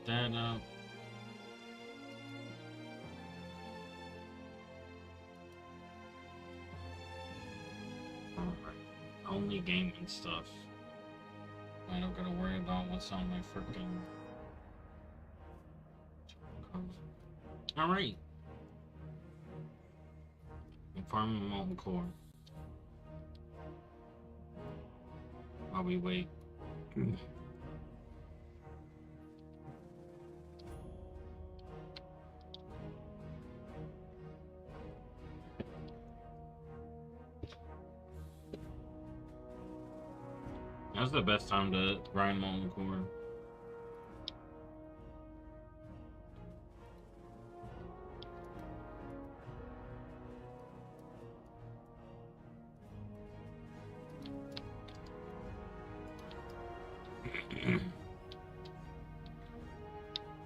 that up. Alright. Only gaming stuff. I don't gotta worry about what's on my freaking. Alright. I'm farming molten core. While we wait. Now's the best time to grind molten core.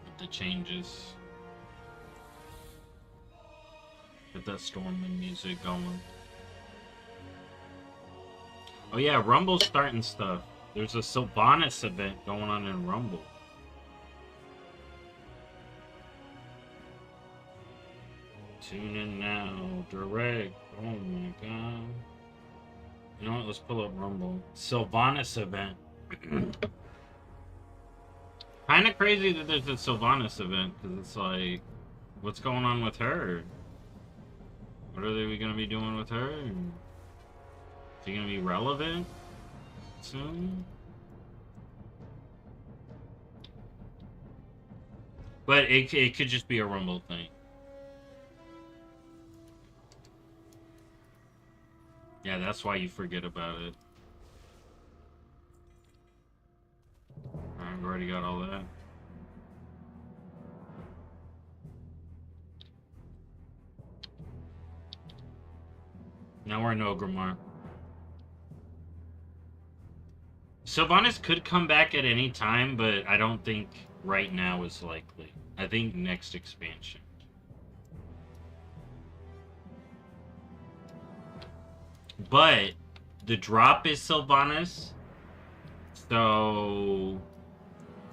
With the changes. Get that storm and music going. Oh yeah, Rumble's starting stuff. There's a Sylvanas event going on in Rumble. Tune in now, direct. Oh my god. You know what? Let's pull up Rumble. Sylvanas event. Kind of crazy that there's a Sylvanas event, because it's like, what's going on with her? What are they going to be doing with her? Is she going to be relevant soon? But it could just be a Rumble thing. Yeah, that's why you forget about it. Alright, we already got all that. Now we're in Ogrimmar. Sylvanas could come back at any time, but I don't think right now is likely. I think next expansion. But the drop is Sylvanas. So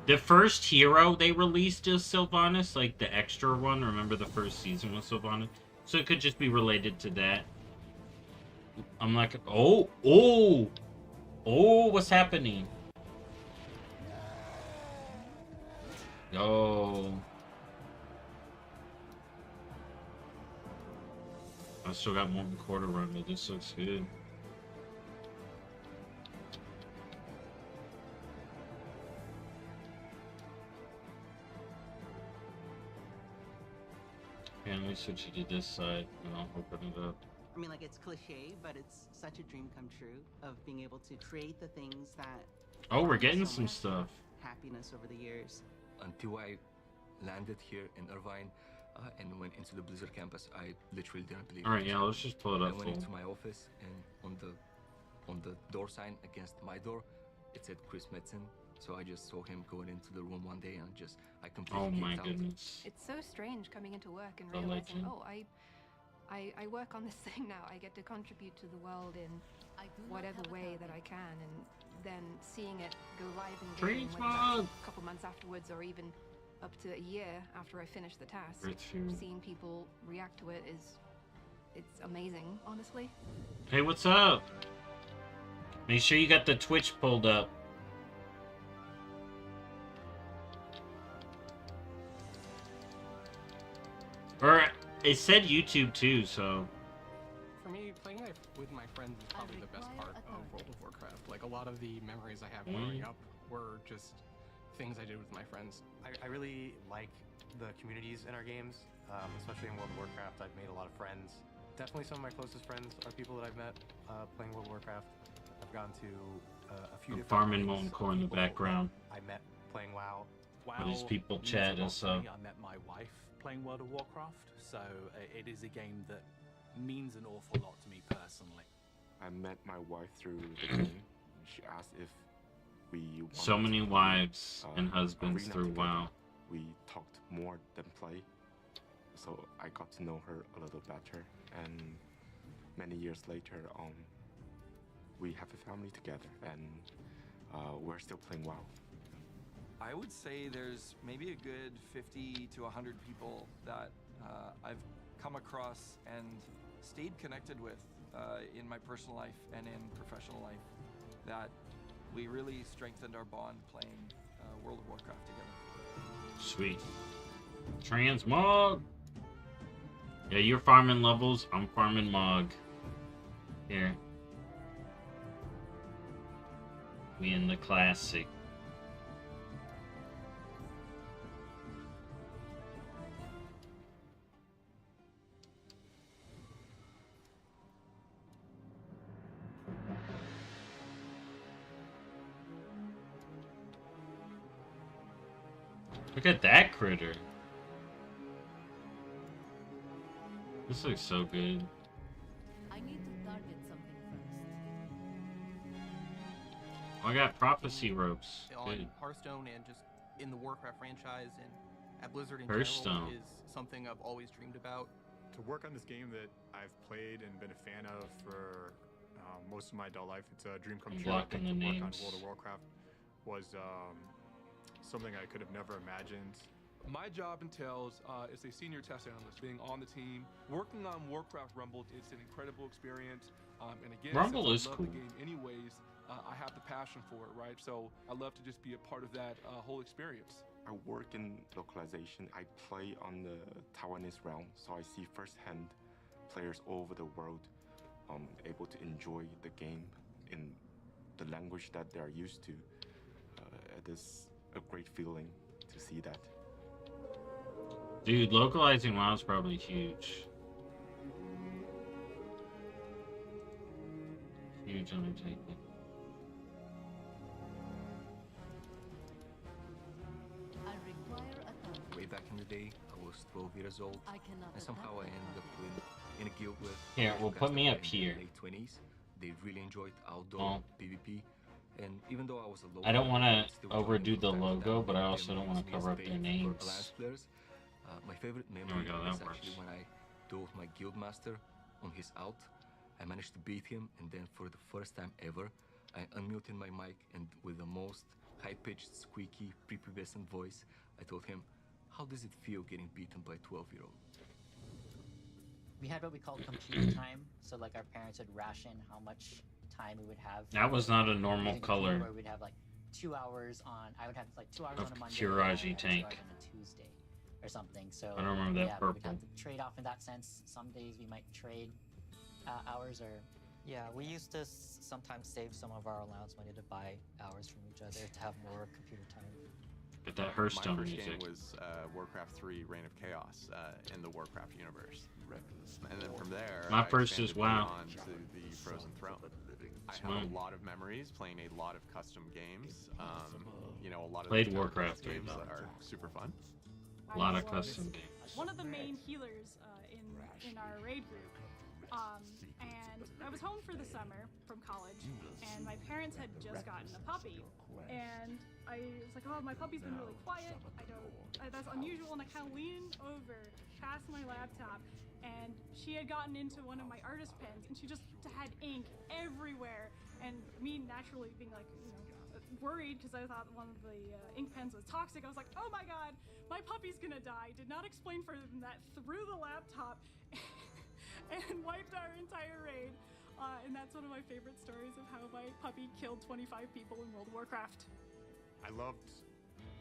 the first hero they released is Sylvanas, like the extra one. Remember the first season was Sylvanas? So it could just be related to that. I'm like, oh, what's happening? Oh. I still got more than a quarter run, but this looks good. Okay, let me switch it to this side, and I'll open it up. I mean, like, it's cliche, but it's such a dream come true of being able to create the things that... Oh, we're getting some stuff. Happiness over the years. Until I landed here in Irvine and went into the Blizzard campus, I literally didn't believe it. Alright, yeah, let's just pull it up. I went into my office, and on the door sign against my door, it said Chris Metzen. So I just saw him going into the room one day, and I completely Oh my geeked out. goodness. It's so strange coming into work and The realizing, legend. oh, I work on this thing now. I get to contribute to the world in whatever way that I can, and then seeing it go live in game, whether that's a couple months afterwards or even up to a year after I finish the task. Seeing people react to it it's amazing, honestly. Hey, what's up? Make sure you got the Twitch pulled up. Or it said YouTube too, so. For me, playing with my friends is probably the best part of World of Warcraft. Like, a lot of the memories I have growing up were just things I did with my friends. I really like the communities in our games, especially in World of Warcraft. I've made a lot of friends. Definitely some of my closest friends are people that I've met playing World of Warcraft. I've gone to a few different farming molten core in the background. I met playing WoW. These people chat us up. I met my wife playing World of Warcraft, so it is a game that means an awful lot to me personally. I met my wife through the game. She asked if we wanted So many wives and husbands through WoW. We talked more than play, so I got to know her a little better. And many years later, we have a family together, and we're still playing WoW. I would say there's maybe a good 50 to 100 people that I've come across and stayed connected with in my personal life and in professional life, that we really strengthened our bond playing World of Warcraft together. Sweet. Transmog! Yeah, you're farming levels, I'm farming Mog. Here. We in the classic. Look at that critter. This looks so good. I need to target something first. Oh, I got prophecy ropes. On Good. Hearthstone and just in the Warcraft franchise and at Blizzard in Hearthstone. general is something I've always dreamed about. To work on this game that I've played and been a fan of for most of my adult life, it's a dream come true. Blocking the To work on names. World of Warcraft was something I could have never imagined. My job entails as a senior test analyst, being on the team, working on Warcraft Rumble. It's an incredible experience. And again, Rumble since is I love cool. the game anyways, I have the passion for it, right? So I love to just be a part of that whole experience. I work in localization. I play on the Taiwanese realm, so I see firsthand players all over the world able to enjoy the game in the language that they are used to. It is a great feeling to see that. Dude, localizing WoW is probably huge. Huge undertaking. I require a target. Way back in the day, I was 12 years old, I cannot and somehow I attack ended that up in a guild with Here, well, put me up in here. their late 20s. They really enjoyed outdoor Oh. PvP, and even though I was a local, I don't want I'd to still overdo join the from time to logo, time. but I They also don't want use to me as cover up bait their for names. Alliance players. My favorite There memory we go, is that actually works. when I dove my guildmaster on his out. I managed to beat him, and then for the first time ever, I unmuted my mic, and with the most high-pitched, squeaky, prepubescent voice, I told him, "How does it feel getting beaten by a 12-year-old?" We had what we called computer time, so like our parents would ration how much time we would have. That was not a normal using computer, color Where we'd have like 2 hours on. I would have like 2 hours of on a Monday, Kiraji and 2 tank. hours on a Tuesday, or something. So I don't remember that yeah, we'd purple. have to trade off in that sense. Some days we might trade hours, or yeah, we used to sometimes save some of our allowance money to buy hours from each other to have more computer time. But that Hearthstone My first music. game was Warcraft 3 Reign of Chaos in the Warcraft universe. And then from there, My I first is expanded WoW. beyond to the Frozen Throne. I It's have fun. a lot of memories playing a lot of custom games. You know, a lot of Played the Warcraft games 3, that are super fun. A lot of I was custom games. one of the main healers in our raid group. And I was home for the summer from college, and my parents had just gotten a puppy. And I was like, oh, my puppy's been really quiet. That's unusual. And I kind of leaned over past my laptop, and she had gotten into one of my artist pens, and she just had ink everywhere. And me naturally being like, worried because I thought one of the ink pens was toxic. I was like, oh my god, my puppy's gonna die. Did not explain further than that. Threw the laptop and wiped our entire raid. And that's one of my favorite stories of how my puppy killed 25 people in World of Warcraft. I loved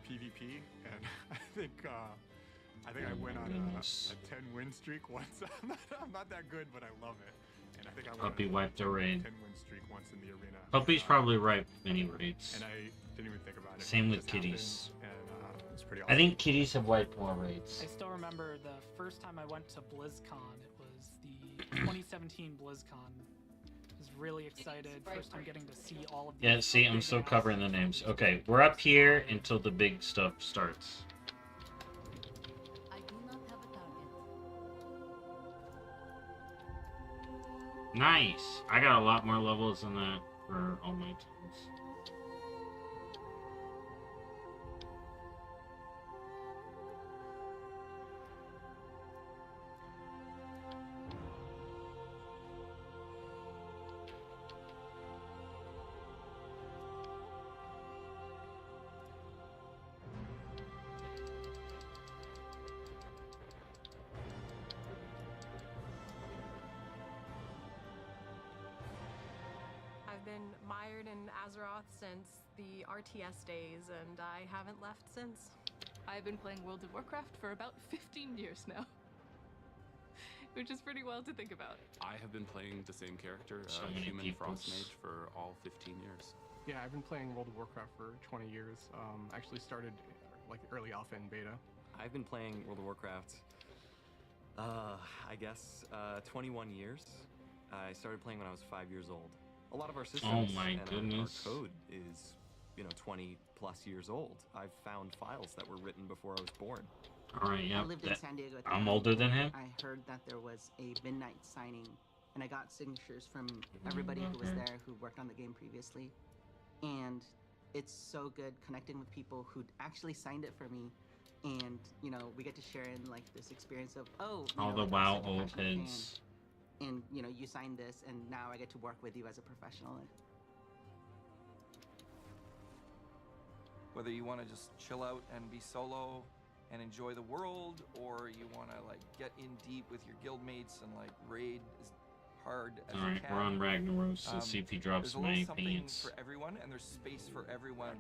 PvP, and I think I went on a 10-win streak once. I'm not that good, but I love it. And I think I went Puppy on wiped a raid. 10-win streak once in the arena. Puppy's probably ripe many raids. And I didn't even think about it. Same It with just happened, kitties. And it's pretty awesome. I think kitties have wiped more raids. I still remember the first time I went to BlizzCon. It was the 2017 BlizzCon. I was really excited. First time getting to see all of the. Yeah, see, I'm still covering the names. Okay, we're up here until the big stuff starts. I do not have a target. Nice! I got a lot more levels than that for all my teams. retired in Azeroth since the RTS days, and I haven't left since. I've been playing World of Warcraft for about 15 years now. Which is pretty wild to think about. I have been playing the same character, So many Human peoples. Frost Mage, for all 15 years. Yeah, I've been playing World of Warcraft for 20 years. Actually started like early alpha and beta. I've been playing World of Warcraft, I guess, 21 years. I started playing when I was 5 years old. A lot of our systems my and goodness. our code is, 20 plus years old. I've found files that were written before I was born. All right, I yeah. lived in San Diego at the I'm time, older than him. and I heard that there was a midnight signing, and I got signatures from everybody who was there who worked on the game previously. And it's so good connecting with people who actually signed it for me. And, we get to share in like this experience of, All like, the I'm WoW such a old passionate fan, heads. and, you signed this, and now I get to work with you as a professional. Whether you want to just chill out and be solo and enjoy the world, or you want to like get in deep with your guildmates and like raid as hard as you Alright, can. we're on Ragnaros. Let's see if he drops There's a little my something pants. for everyone, and there's space for everyone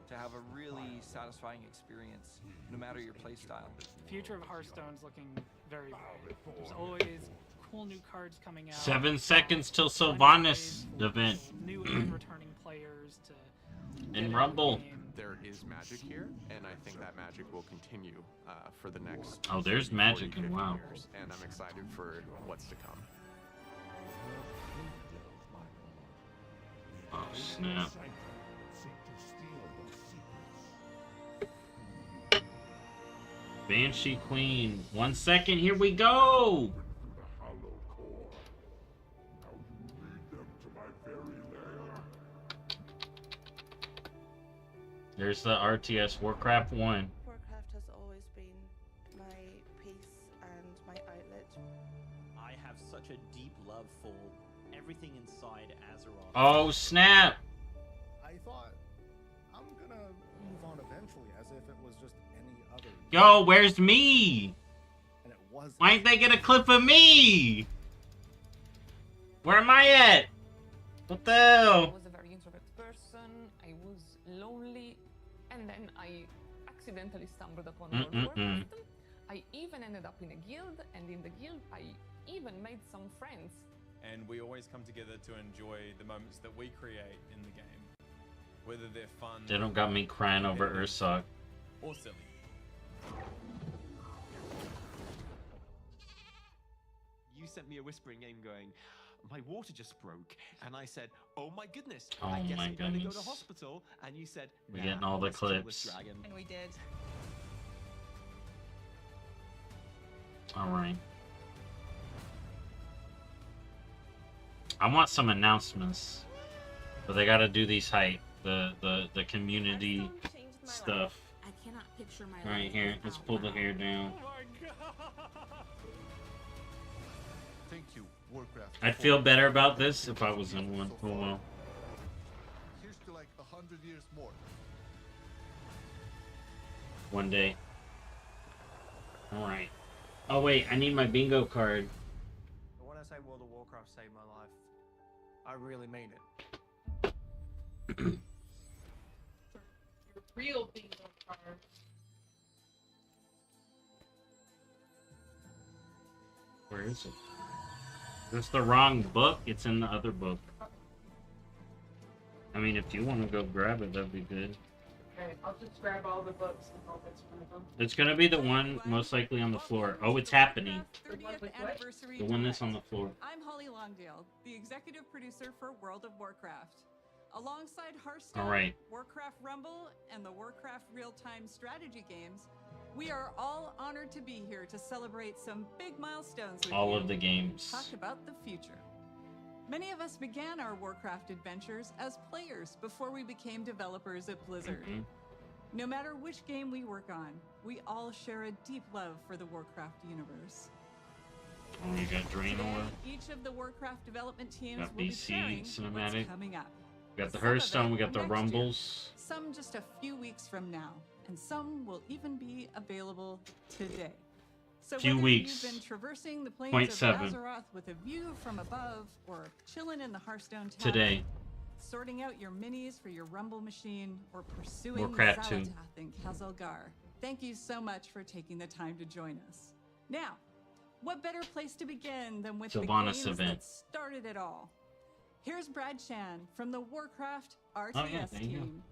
to have a really satisfying experience, no matter your playstyle. The future of Hearthstone's looking very bright. There's always cool new cards coming out. 7 seconds till Sylvanas event. New and returning players to In Rumble. There is magic here, and I think that magic will continue for the next. Oh, there's 30, magic 40, in 50 WoW. years, and I'm excited for what's to come. Oh, snap. Banshee Queen. 1 second, here we go! There's the RTS Warcraft 1. Warcraft has always been my peace and my outlet. I have such a deep love for everything inside Azeroth. Oh, snap! I thought, I'm gonna move on eventually, as if it was just any other. Yo, where's me? And it wasn't. Why didn't they get a clip of me? Where am I at? What the hell? I was a very introvert person. I was lonely, and then I accidentally stumbled upon World of Warcraft. I even ended up in a guild, and in the guild, I even made some friends. And we always come together to enjoy the moments that we create in the game, whether they're fun. They don't got me crying over Ursoc. Or silly. You sent me a whispering name going, my water just broke, and I said, oh my goodness, Oh I guess my we better go goodness. to hospital, and you said, We're nah, getting all the let's kill this clips. dragon. And we did. Alright. I want some announcements. But they gotta do these hype. The community stuff. I cannot picture my Right life here, let's pull the hair down. Thank you, Warcraft. I'd feel better about this if I was in one. Oh well. Here's to like 100 years more. One day. Alright. Oh wait, I need my bingo card. But when I say World of Warcraft saved my life, I really mean it. Your real bingo card. Where is it? That's the wrong book. It's in the other book. I mean, if you want to go grab it, that'd be good. Okay, I'll just grab all the books and hope it's one of them. It's gonna be the one most likely on the floor. Oh, it's happening. 30th anniversary. The one that's on the floor. I'm Holly Longdale, the executive producer for World of Warcraft. Alongside Hearthstone, All right. Warcraft Rumble, and the Warcraft real-time strategy games, we are all honored to be here to celebrate some big milestones with All you. of the games. Talk about the future. Many of us began our Warcraft adventures as players before we became developers at Blizzard. No matter which game we work on, we all share a deep love for the Warcraft universe. Oh, you got Draenor. Today, each of the Warcraft development teams Got will be BC sharing cinematic. what's coming up. We got the Some of Hearthstone. it We got the next year, Rumbles. some just a few weeks from now, and some will even be available today. So Few whether weeks. you've been traversing the plains 0.7. of Azeroth with a view from above, or chilling in the Hearthstone tower, Today. sorting out your minis for your Rumble machine, or pursuing Warcraft 2. Zalatath in Kazalgar. Thank you so much for taking the time to join us. Now, what better place to begin than with Sylvanas the games event. that started it all? Here's Brad Chan from the Warcraft RTS Oh, yeah, there you go. team.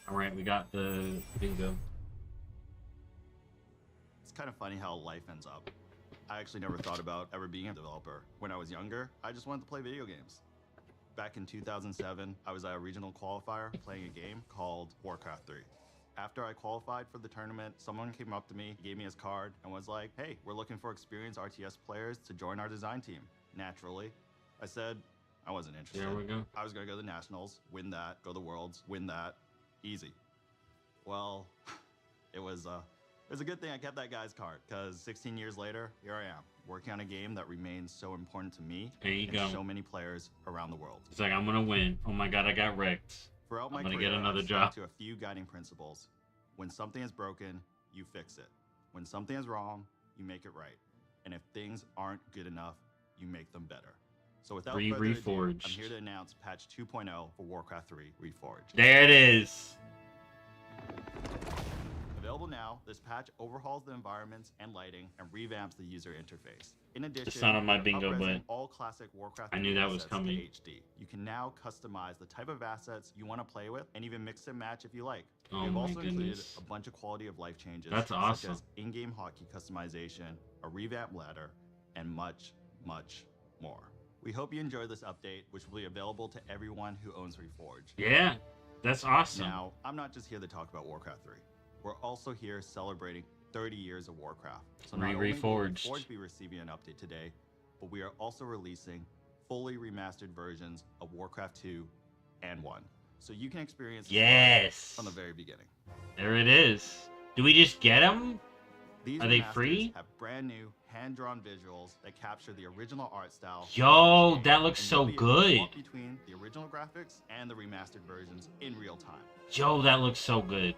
Alright, we got the bingo. It's kind of funny how life ends up. I actually never thought about ever being a developer. When I was younger, I just wanted to play video games. Back in 2007, I was at a regional qualifier playing a game called Warcraft 3. After I qualified for the tournament, someone came up to me, gave me his card, and was like, "Hey, we're looking for experienced RTS players to join our design team." Naturally, I said I wasn't interested. There we go. I was gonna go to the Nationals, win that, go to the Worlds, win that. Easy. Well, it was a good thing I kept that guy's card, because 16 years later, here I am, working on a game that remains so important to me There you and go. so many players around the world. It's like, I'm gonna win. Oh my god, I got wrecked. Throughout my I'm gonna career, get another I've job. stuck to a few guiding principles. When something is broken, you fix it. When something is wrong, you make it right. And if things aren't good enough, you make them better. So without further ado, Reforged. I'm here to announce patch 2.0 for Warcraft 3 Reforged. There it is. Available now, this patch overhauls the environments and lighting and revamps the user interface. In addition, It's not on my bingo, up-resing but all classic Warcraft I knew 3 that was assets to coming. HD. You can now customize the type of assets you want to play with and even mix and match if you like. Oh We've my also included goodness. a bunch of quality of life changes, That's awesome. such as in-game hotkey customization, a revamped ladder, and much, much more. We hope you enjoy this update, which will be available to everyone who owns Reforged. Yeah, that's awesome. Now, I'm not just here to talk about Warcraft 3. We're also here celebrating 30 years of Warcraft. So not only will Reforged. Reforged be receiving an update today, but we are also releasing fully remastered versions of Warcraft 2 and 1. So you can experience the story Yes. from the very beginning. There it is. Do we just get them? These Are they remasters free? have brand new hand-drawn visuals that capture the original art style. Yo, of the that game, looks and so you'll be able to good. swap between the original graphics and the remastered versions in real time. Yo, that looks so good.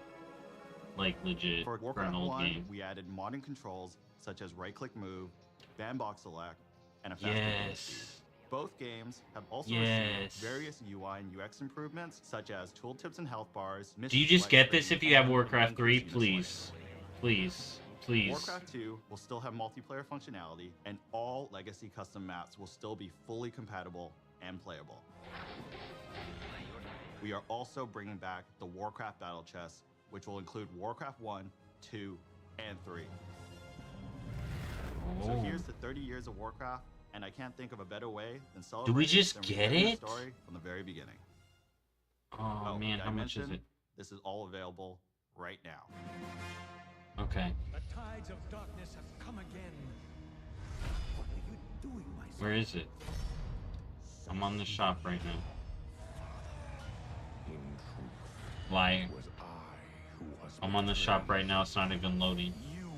Like, legit. For For Warcraft an old 1, game. we added modern controls such as right-click move, bandbox select, and a faster load speed. Yes. Both games have also Yes. received various UI and UX improvements such as tooltips and health bars. Do you just get this if you have and Warcraft 3? increased units. Please. Please. Please. Warcraft 2 will still have multiplayer functionality, and all legacy custom maps will still be fully compatible and playable. We are also bringing back the Warcraft Battle Chest, which will include Warcraft 1, 2, and 3. So Oh. here's to 30 years of Warcraft, and I can't think of a better way than Do celebrating we just than get retelling the it? story from the very beginning. Oh, man, did I how much is mention it? This is all available right now. Okay. The tides of darkness have come again. What are you doing, my son? Where is it? I'm on the shop right now. In truth, Lying. it was I who was I'm on the shop right now. It's not even loading. You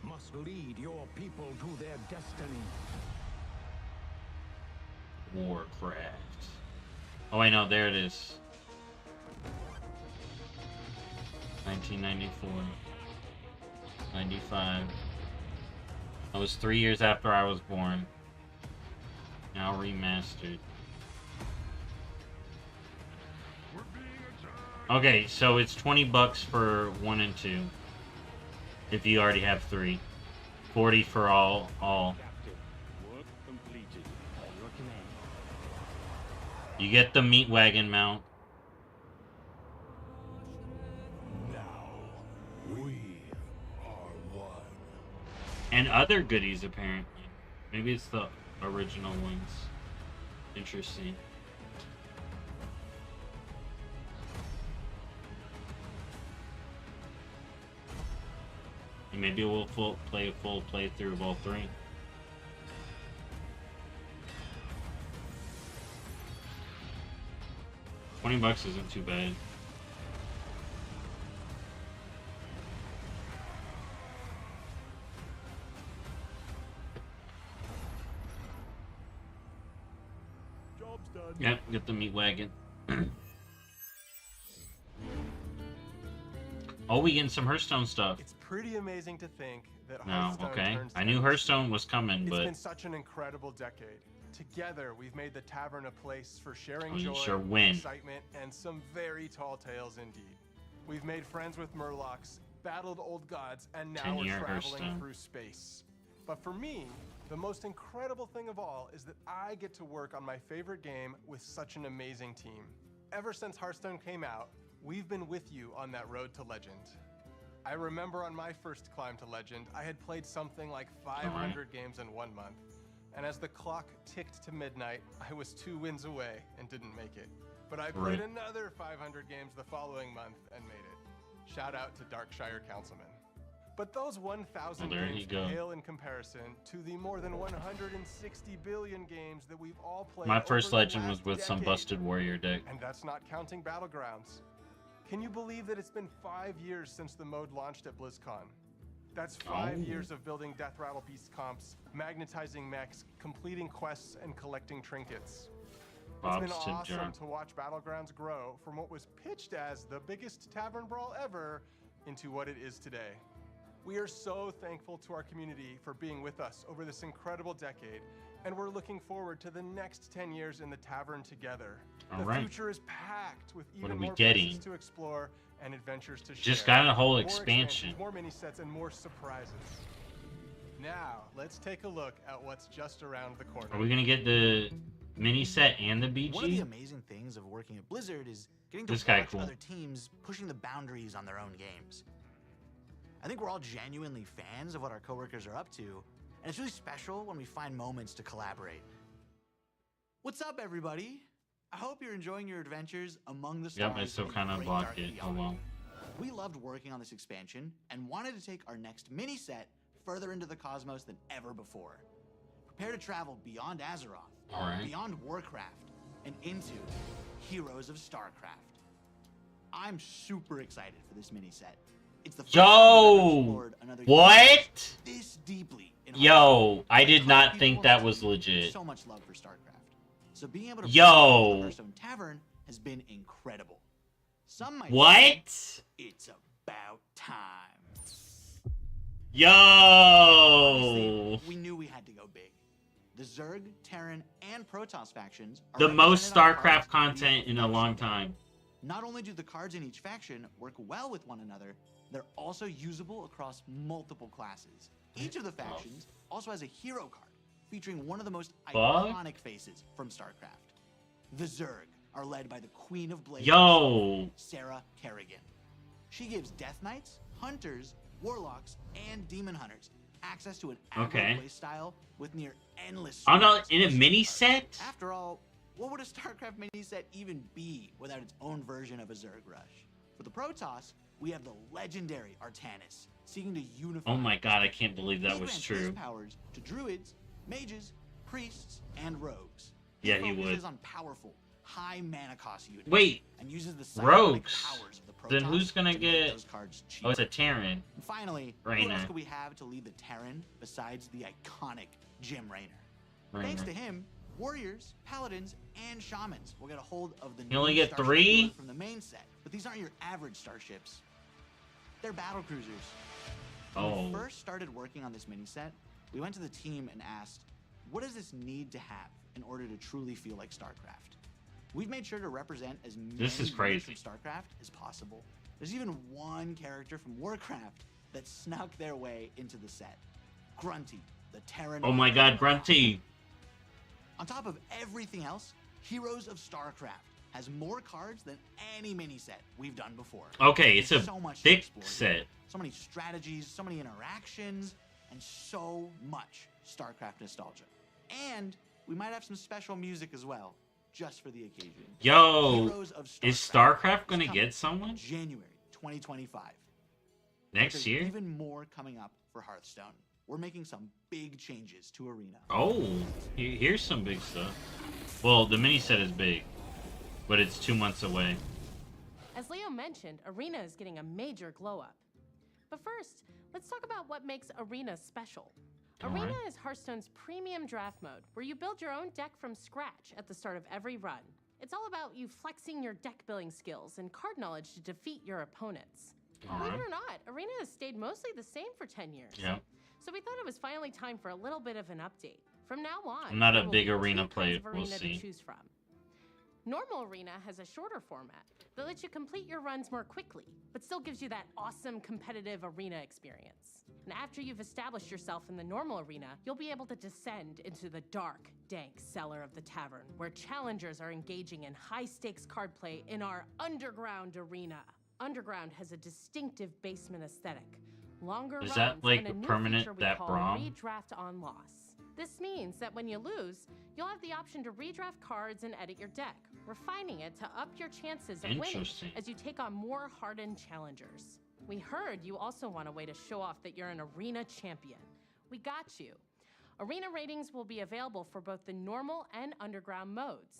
must lead your people to their destiny. Warcraft. Oh, I know. There it is. 1994. 95. That was 3 years after I was born. Now remastered. Okay, so it's $20 for 1 and 2. If you already have 3. 40 for all. Work completed. By your command. You get the meat wagon mount. We are one. And other goodies, apparently. Maybe it's the original ones. Interesting. And maybe we'll play a full playthrough of all 3. $20 isn't too bad. Job's done. Yep, get the meat wagon. Oh, we getting some Hearthstone stuff. It's pretty amazing to think that No, Hearthstone okay. turns I knew Hearthstone was coming, It's but been such an incredible decade. Together, we've made the tavern a place for sharing Oh, you joy, sure win. excitement, and some very tall tales indeed. We've made friends with Murlocs, battled old gods, and now we're 10-year traveling Hearthstone. through space. But for me, the most incredible thing of all is that I get to work on my favorite game with such an amazing team. Ever since Hearthstone came out, we've been with you on that road to legend. I remember on my first climb to legend, I had played something like 500 games in 1 month. And as the clock ticked to midnight, I was 2 wins away and didn't make it. But I played another 500 games the following month and made it. Shout out to Darkshire Councilman. But those 1,000 Well, there games you go. pale in comparison to the more than 160 billion games that we've all played. My over first the legend last was with some decade. busted warrior deck. And that's not counting Battlegrounds. Can you believe that it's been 5 years since the mode launched at BlizzCon? That's 5 years of building Death Rattle Beast comps, magnetizing mechs, completing quests, and collecting trinkets. It's been awesome to watch Battlegrounds grow from what was pitched as the biggest tavern brawl ever into what it is today. We are so thankful to our community for being with us over this incredible decade, and we're looking forward to the next 10 years in the tavern together. All the right. future is packed with What even are we more getting? places to explore and adventures to share. Just got a whole More expansion. expansions, more mini sets, and more surprises. Now, let's take a look at what's just around the corner. Are we gonna get the mini set and the BG? One of the amazing things of working at Blizzard is getting to This guy watch cool. other teams pushing the boundaries on their own games. I think we're all genuinely fans of what our coworkers are up to, and it's really special when we find moments to collaborate. What's up, everybody? I hope you're enjoying your adventures among the stars. Yep, I still and kind of great blocked dark it. Oh beyond. well. We loved working on this expansion and wanted to take our next mini set further into the cosmos than ever before. Prepare to travel beyond Azeroth, All right. beyond Warcraft, and into Heroes of StarCraft. I'm super excited for this mini set. It's the first time we've ever Yo! explored another What? universe this deeply in Yo, I did Hearthstone. not People think on that our was team have legit. So much love for StarCraft. So being able to Yo! play the Hearthstone Tavern has been incredible. Some might What? say it's about time. Yo! Honestly, we knew we had to go big. The Zerg, Terran, and Protoss factions are The most represented on StarCraft cards content in a long time. Not only do the cards in each faction work well with one another, they're also usable across multiple classes. Each of the factions also has a hero card featuring one of the most iconic faces from StarCraft. The Zerg are led by the Queen of Blades, Yo! Sarah Kerrigan. She gives Death Knights, Hunters, Warlocks, and Demon Hunters access to an Okay. aggro play style with near endless. Oh no, swords in a and mini cards. set? After all, what would a StarCraft mini set even be without its own version of a Zerg rush? For the Protoss, we have the legendary Artanis, seeking to unify. Oh my god, I can't believe that He was grants true. his powers to druids, mages, priests, and rogues. Yeah, he focuses would. on powerful, high mana cost units. Wait, and uses the rogues. powers of the Then Protoss who's gonna to make get? those cards Oh, it's a cheaper. Terran. And finally, who Raynor. else could we have to lead the Terran besides the iconic Jim Raynor? Thanks to Raynor. him, warriors, paladins, and shamans will get a hold of the You only new get starship 3? build from the main set. But these aren't your average starships. They're battle cruisers. When Oh. we first started working on this mini set, we went to the team and asked, what does this need to have in order to truly feel like StarCraft? We've made sure to represent as many This is units crazy. from StarCraft as possible. There's even one character from Warcraft that snuck their way into the set. Grunty, the Terran. Oh my god, Grunty. On top of everything else, Heroes of StarCraft has more cards than any mini set we've done before. Okay, it's There's a so much to thick explore here. set. So many strategies, so many interactions, and so much StarCraft nostalgia. And we might have some special music as well, just for the occasion. Yo, Heroes of is StarCraft gonna coming get someone January 2025. next There's year? even more coming up for Hearthstone. We're making some big changes to Arena. Oh, here's some big stuff. Well, the mini set is big, but it's 2 months away. As Leo mentioned, Arena is getting a major glow up. But first, let's talk about what makes Arena special. Arena Alright. is Hearthstone's premium draft mode, where you build your own deck from scratch at the start of every run. It's all about you flexing your deck building skills and card knowledge to defeat your opponents. Believe Alright. it or not, Arena has stayed mostly the same for 10 years. Yeah. So we thought it was finally time for a little bit of an update. From now on, I'm not there a will big be arena 2 player. kinds of We'll arena see. to choose from. Normal Arena has a shorter format that lets you complete your runs more quickly, but still gives you that awesome competitive arena experience. And after you've established yourself in the normal arena, you'll be able to descend into the dark, dank cellar of the tavern, where challengers are engaging in high-stakes card play in our Underground Arena. Underground has a distinctive basement aesthetic, longer Is runs, that like and a new permanent, feature we that call Braum? Redraft on Loss. This means that when you lose, you'll have the option to redraft cards and edit your deck, refining it to up your chances of winning Interesting. as you take on more hardened challengers. We heard you also want a way to show off that you're an arena champion. We got you. Arena ratings will be available for both the normal and underground modes.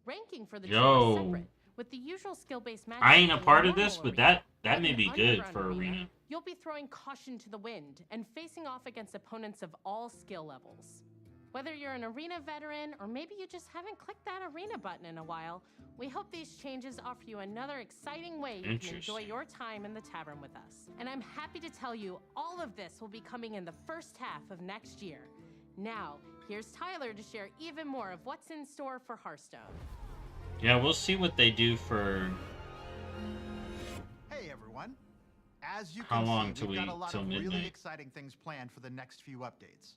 Ranking for the two Yo. is separate, with the usual skill-based matches. I ain't a in the part of normal this, but arena. that may In be the good underground for arena. You'll be throwing caution to the wind and facing off against opponents of all skill levels. Whether you're an arena veteran or maybe you just haven't clicked that arena button in a while, we hope these changes offer you another exciting way you can enjoy your time in the tavern with us. And I'm happy to tell you all of this will be coming in the first half of next year. Now, here's Tyler to share even more of what's in store for Hearthstone. Yeah, we'll see what they do for Hey everyone. As you how can long see, till we've got a lot till of really midnight. exciting things planned for the next few updates.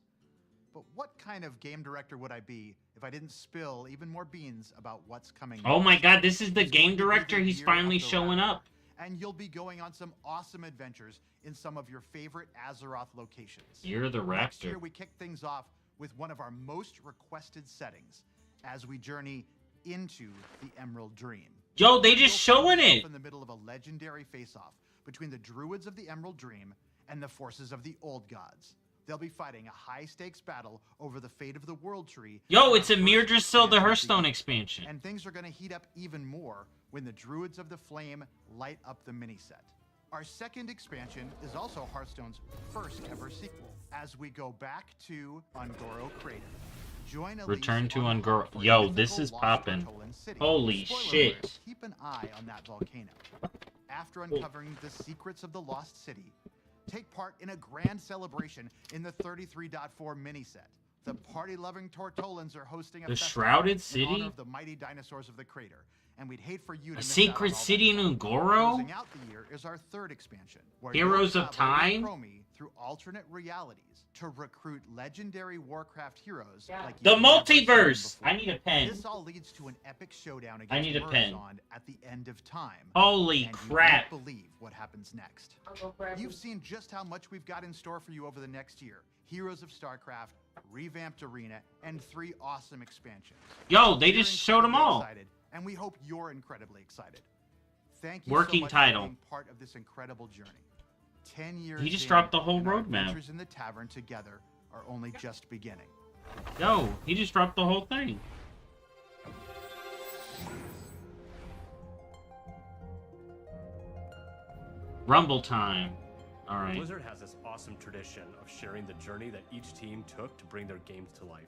But what kind of game director would I be if I didn't spill even more beans about what's coming Oh my next? god, this is the It's game going to be director. the He's year finally of the showing Raptor, up. and you'll be going on some awesome adventures in some of your favorite Azeroth locations. You're the Next Raptor. year, we kick things off with one of our most requested settings as we journey into the Emerald Dream. Yo, they just You'll find showing yourself it. in the middle of a legendary face-off between the Druids of the Emerald Dream and the forces of the Old Gods. They'll be fighting a high-stakes battle over the fate of the World Tree. Yo, in it's our Amir first just sold the expansion of Hearthstone game. expansion. And things are going to heat up even more when the Druids of the Flame light up the mini-set. Our second expansion is also Hearthstone's first ever sequel, as we go back to Ungoro Crater. Join Elise Return to on the Ungoro. hunt for Yo, mythical this is lost poppin'. Tortolan City. Holy Spoiler shit. alert, keep an eye on that volcano. After uncovering the secrets of the Lost City, take part in a grand celebration in the 33.4 mini set. The party-loving Tortolans are hosting a The festival Shrouded in City? honor of the mighty dinosaurs of the crater, and we'd hate for you to A miss secret out on all city that in fun. Ungoro? Closing out the year is our third expansion, where Heroes you'll of travel with Time? Chromie through alternate realities to recruit legendary Warcraft heroes like The you've never seen multiverse! before. I need a pen. This all leads to an epic showdown I against need a pen. Murozond at the end of time. Holy and crap. You won't believe what happens next. You've seen just how much we've got in store for you over the next year. Heroes of StarCraft, revamped arena, and 3 awesome expansions. Yo, they We're just showed 'em incredibly all. Excited, and we hope you're incredibly excited. Thank you Working so much title. for being part of this incredible journey. 10 years He just in, dropped the whole and our roadmap. adventures in the tavern together are only just beginning. Yo, he just dropped the whole thing. Rumble time. All right. Blizzard has this awesome tradition of sharing the journey that each team took to bring their games to life.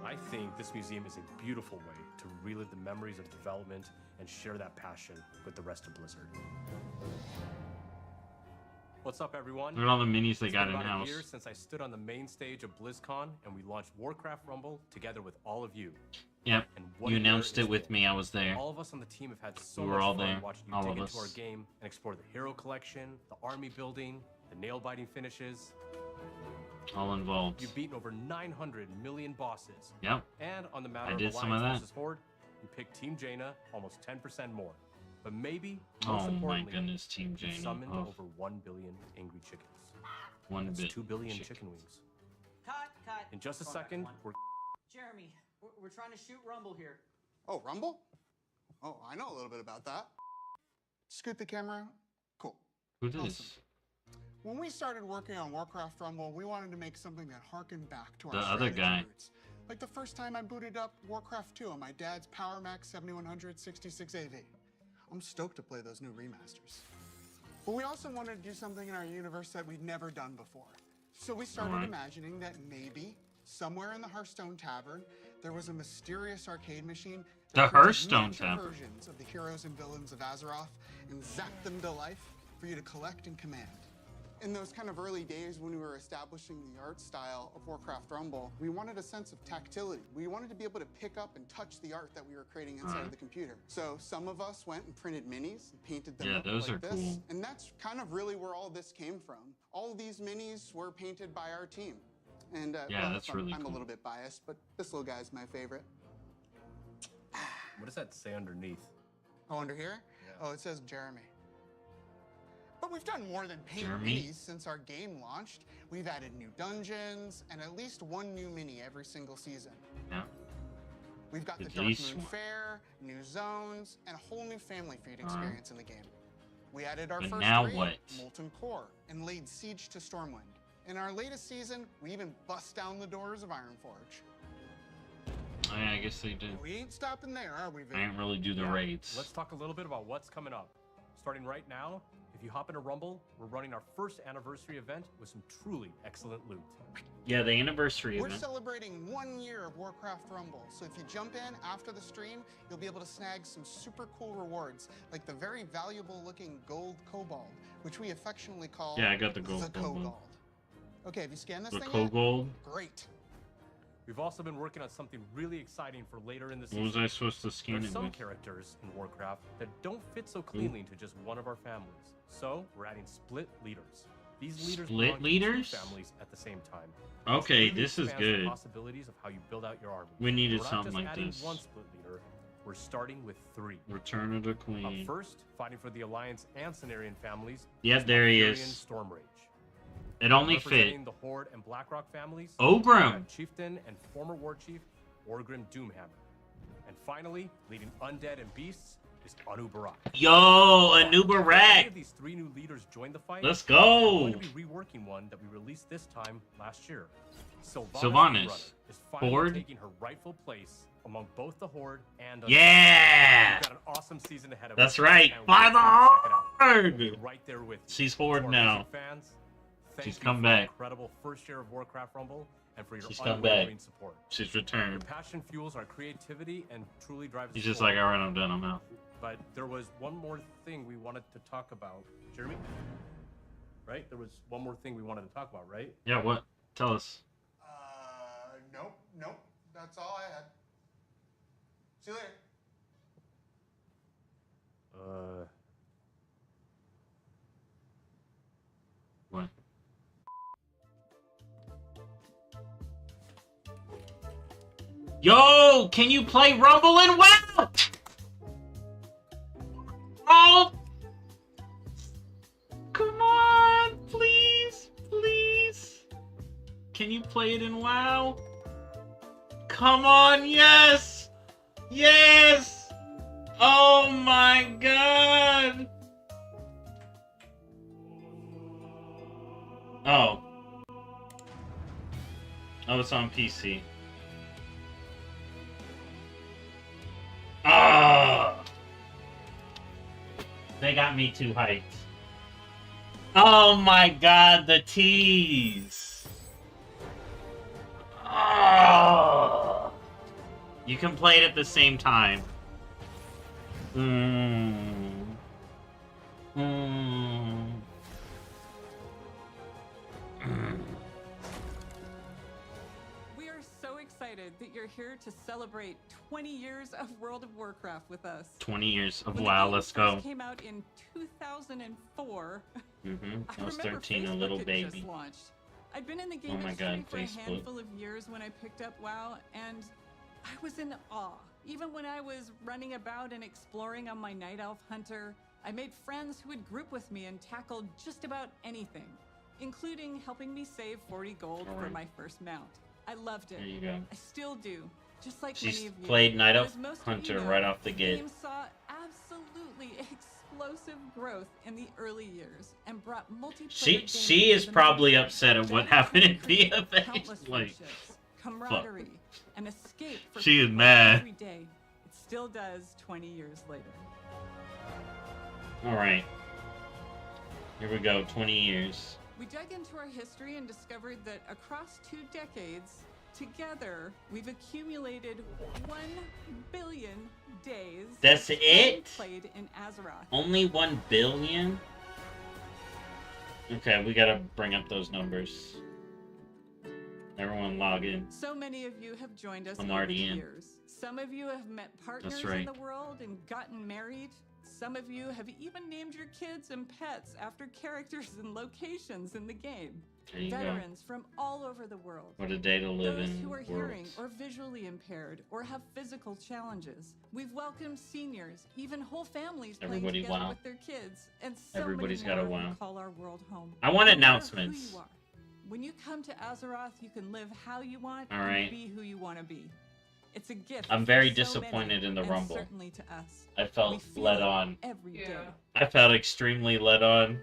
I think this museum is a beautiful way to relive the memories of development and share that passion with the rest of Blizzard. What's up, everyone? Look at all the minis they It's got been about in-house. a year since I stood on the main stage of BlizzCon and we launched Warcraft Rumble together with all of you. Yep. And what You a year announced it it's with been. me. I was there. All of us on the team have had so We much were all fun there. watching you All dig of into our us. game and explore the hero collection, the army building, the nail-biting finishes. All involved. You've beaten over 900 million bosses. Yep. And on the matter I of did Alliance some of that. versus Horde, you picked Team Jaina almost 10% more. But maybe, Oh most my importantly, goodness, Team you Jaina. summoned Oh. over 1 billion angry chickens. 1 That's bit 2 billion chicken. chicken wings. Cut. In just a Go back second, one. we're Jeremy, we're trying to shoot Rumble here. Oh, Rumble? Oh, I know a little bit about that. Scoot the camera. Cool. Who did Awesome. this? When we started working on Warcraft Rumble, we wanted to make something that harkened back to our The other strategy guy. roots. Like the first time I booted up Warcraft 2 on my dad's Power Max 7100 66 AV. I'm stoked to play those new remasters. But we also wanted to do something in our universe that we'd never done before. So we started Alright. imagining that maybe somewhere in the Hearthstone Tavern, there was a mysterious arcade machine The that created Hearthstone miniature Tavern. versions of the heroes and villains of Azeroth and zapped them to life for you to collect and command. In those kind of early days when we were establishing the art style of Warcraft Rumble, we wanted a sense of tactility. We wanted to be able to pick up and touch the art that we were creating inside of the computer. So some of us went and printed minis and painted them up those like are this. cool. And that's kind of really where all this came from. All of these minis were painted by our team. And Yeah, that's really I'm cool. a little bit biased, but this little guy's my favorite. What does that say underneath? Oh, under here? Oh, it says Jeremy. But we've done more than paint Jeremy? minis since our game launched. We've added new dungeons and at least one new mini every single season. Yeah. We've got the At Dark least Moon one. Fair, new zones, and a whole new family feud experience in the game. We added our But first now raid, what? Molten Core, and laid siege to Stormwind. In our latest season, we even bust down the doors of Ironforge. Oh, yeah, I guess they did. We ain't stopping there, are we, Vin? I didn't really do the raids. Let's talk a little bit about what's coming up. Starting right now, if you hop into Rumble, we're running our first anniversary event with some truly excellent loot. Yeah, the anniversary We're event. celebrating 1 year of Warcraft Rumble, so if you jump in after the stream, you'll be able to snag some super cool rewards, like the very valuable looking gold kobold, which we affectionately call Yeah, I got the gold the kobold. kobold. Okay, have you scanned this The thing yet? kobold? Great. We've also been working on something really exciting for later in the season. What was I supposed to scan There's it some with? characters in Warcraft that don't fit so cleanly into just one of our families. So we're adding split leaders. These leaders Split belong to leaders? 2 families at the same time. Okay, really this is expands the good. possibilities of how you build out your army. We needed We're not something just like adding this. one split leader. We're starting with 3. Return of the Up Queen. first, fighting for the Alliance and Cenarian families. Yep, is there he Malfurion is. Stormrage. It only Representing fit. the Horde and Blackrock families. Ogrim. we have Chieftain and former War Chief Orgrim Doomhammer. And finally, leading undead and beasts is Anu Barak. Yo, a new Any Barak. of these 3 new leaders join the fight. Let's We're go. going to be reworking one that we released this time last year. Sylvanas Sylvanas. is finally Horde? taking her rightful place among both the Horde and Undead. Yeah. We've got an awesome season ahead of us. That's right. and By we're the gonna check it out. Horde. We'll be right there with you. She's To Horde our now. music fans, thank She's you come for back. the incredible first year of Warcraft Rumble and for your She's come unwavering back. support. She's Your returned. passion fuels our creativity and truly drives He's us just like, forward. alright, I'm done. I'm out. But there was one more thing we wanted to talk about. Jeremy? Right? There was one more thing we wanted to talk about, right? Yeah, what? Tell us. Nope. That's all I had. See you later. What? Yo, can you play Rumble and WoW? Oh, come on, please, please. Can you play it in WoW? Come on, yes, yes. Oh my God. Oh. Oh, it's on PC. Ah! They got me too hyped. Oh my God, the tease. Oh. You can play it at the same time. We are so excited that you're here to celebrate 20 years of World of Warcraft with us. 20 years of When WoW, the game let's go. first came out in 2004. I was remember 13, a Facebook little had baby. Just launched. I'd been in the game Oh my industry God, for Facebook. a handful of years when I picked up WoW, and I was in awe. Even when I was running about and exploring on my Night Elf Hunter, I made friends who would group with me and tackled just about anything, including helping me save 40 gold for Alright. my first mount. I loved it. There you go. I still do, just like She's many of you. played Night But Elf as most of Hunter you know, right off the gate. game saw absolutely explosive growth in the early years and brought multiplayer She games is to the probably mainstream. upset at what That happened in created countless BFA. Like, friendships, camaraderie, and escape for She is people mad. every day. It still does 20 years later. alright. Here we go, 20 years. We dug into our history and discovered that across 2 decades, together, we've accumulated 1 billion days. That's of it? played in Azeroth. Only 1 billion? Okay, we gotta bring up those numbers. Everyone log in. So many of you have joined us I'm over already the in. years. Some of you have met partners right. in the world and gotten married. Some of you have even named your kids and pets after characters and locations in the game. There you go. Veterans from all over the world. What a day to live Those in. who are hearing Worlds. or visually impaired or have physical challenges. We've welcomed seniors, even whole families playing Everybody, together wow. with their kids, and so Everybody's many got a more who wow. call our world home. I want No matter announcements. who you are, when you come to Azeroth, you can live how you want All and right. be who you want to be. It's a gift. I'm for very so disappointed many, in the and Rumble. Certainly to us. I We felt feel led it on. every day. I felt extremely led on.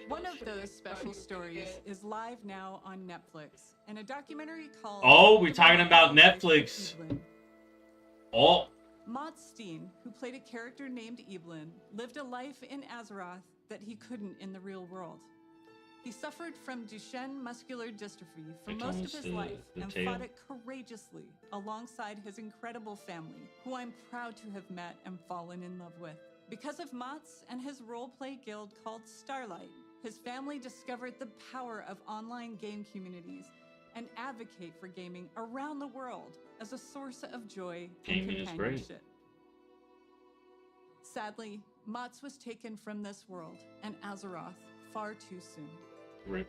One of those special stories is live now on Netflix, and a documentary called Oh, we're The talking about Life of Netflix. Evelyn. Oh, Maud Steen, who played a character named Evelyn, lived a life in Azeroth that he couldn't in the real world. He suffered from Duchenne muscular dystrophy for It's most of almost his the- life the and tail. fought it courageously alongside his incredible family, who I'm proud to have met and fallen in love with. Because of Mats and his roleplay guild called Starlight, his family discovered the power of online game communities and advocate for gaming around the world as a source of joy Gaming and is great. companionship. Sadly, Mats was taken from this world and Azeroth far too soon. rip.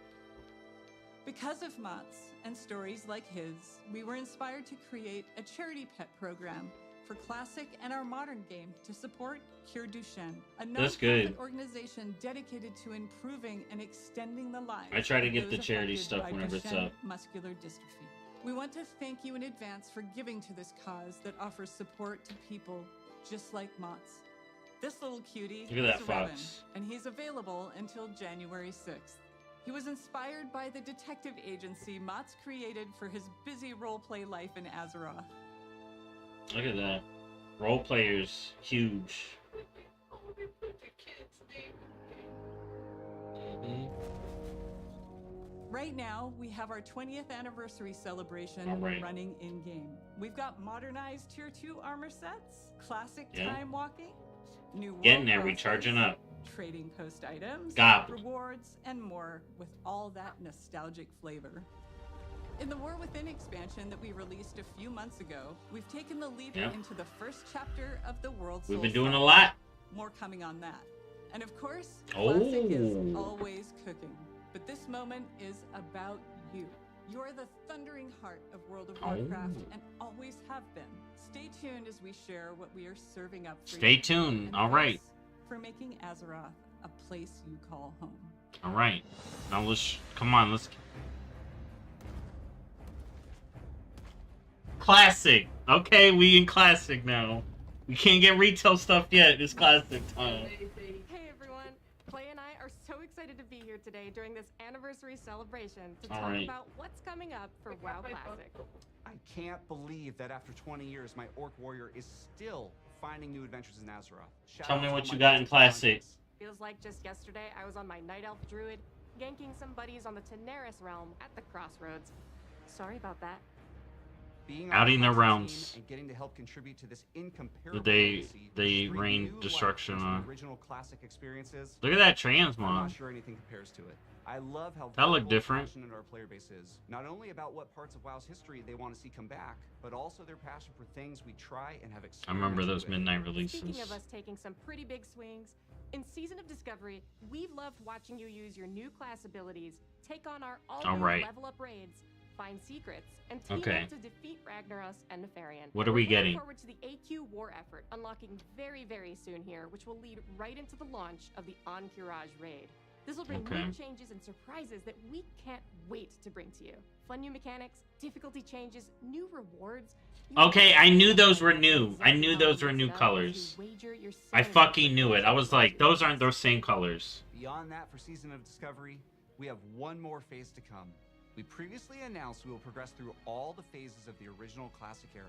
Because of Mats and stories like his, we were inspired to create a charity pet program for Classic and our modern game to support Cure Duchenne, a That's nonprofit good. organization dedicated to improving and extending the lives I try to of get the those charity affected stuff by whenever it's Duchenne up. muscular dystrophy. We want to thank you in advance for giving to this cause that offers support to people just like Mats. This little cutie Look at that is Revan, fox. and he's available until January 6th. He was inspired by the detective agency Mats created for his busy roleplay life in Azeroth. Look at that. Role players, huge. Right now, we have our 20th anniversary celebration All right. running in-game. We've got modernized Tier 2 armor sets, classic Yeah. time walking, new Getting world there, bosses, recharging up. trading post items, Gobble. rewards, and more with all that nostalgic flavor. In the War Within expansion that we released a few months ago, we've taken the leap Yeah. into the first chapter of the world's We've Soul been doing a Saga. lot. More coming on that. And of course, Oh. Classic is always cooking. But this moment is about you. You're the thundering heart of World of Warcraft Oh. and always have been. Stay tuned as we share what we are serving up for Stay you. tuned. And All right. thanks for making Azeroth a place you call home. All right. Now let's come on. Let's. Classic. Okay, we in classic now. We can't get retail stuff yet. It's classic time. Hey everyone, Clay and I are so excited to be here today during this anniversary celebration to All talk right. about what's coming up for WoW Classic. I can't believe that after 20 years, my Orc Warrior is still finding new adventures in Azeroth. Shout Tell out me to what all you my got in friends classic. Feels like just yesterday I was on my Night Elf Druid, ganking some buddies on the Teneris realm at the Crossroads. Sorry about that. Being Out on in the the Classic realms. team and getting to help contribute to this incomparable They legacy they will bring rain new life destruction into the on. original classic experiences. Look at that I'm transmog. not sure anything compares to it. I love how That looked vocal and different. passionate our player base is. Not only about what parts of WoW's history they want to see come back, but also their passion for things we try and have I remember experimented those with. midnight Speaking releases. of us taking some pretty big swings, in Season of Discovery, we've loved watching you use your new class abilities, take on our all-new right. level up raids, find secrets, and team Okay. up to defeat Ragnaros and Nefarian. What are we We're getting? looking forward to the AQ war effort unlocking very, very soon here, which will lead right into the launch of the Encourage raid. This will bring Okay. new changes and surprises that we can't wait to bring to you. Fun new mechanics, difficulty changes, new rewards. You Okay, can I knew decide those were exactly new. I knew how those to were new mix it up colors. as you wager your I sanity fucking knew for it. I was like, those aren't those same colors. Beyond that, for Season of Discovery, we have one more phase to come. We previously announced we will progress through all the phases of the original Classic era.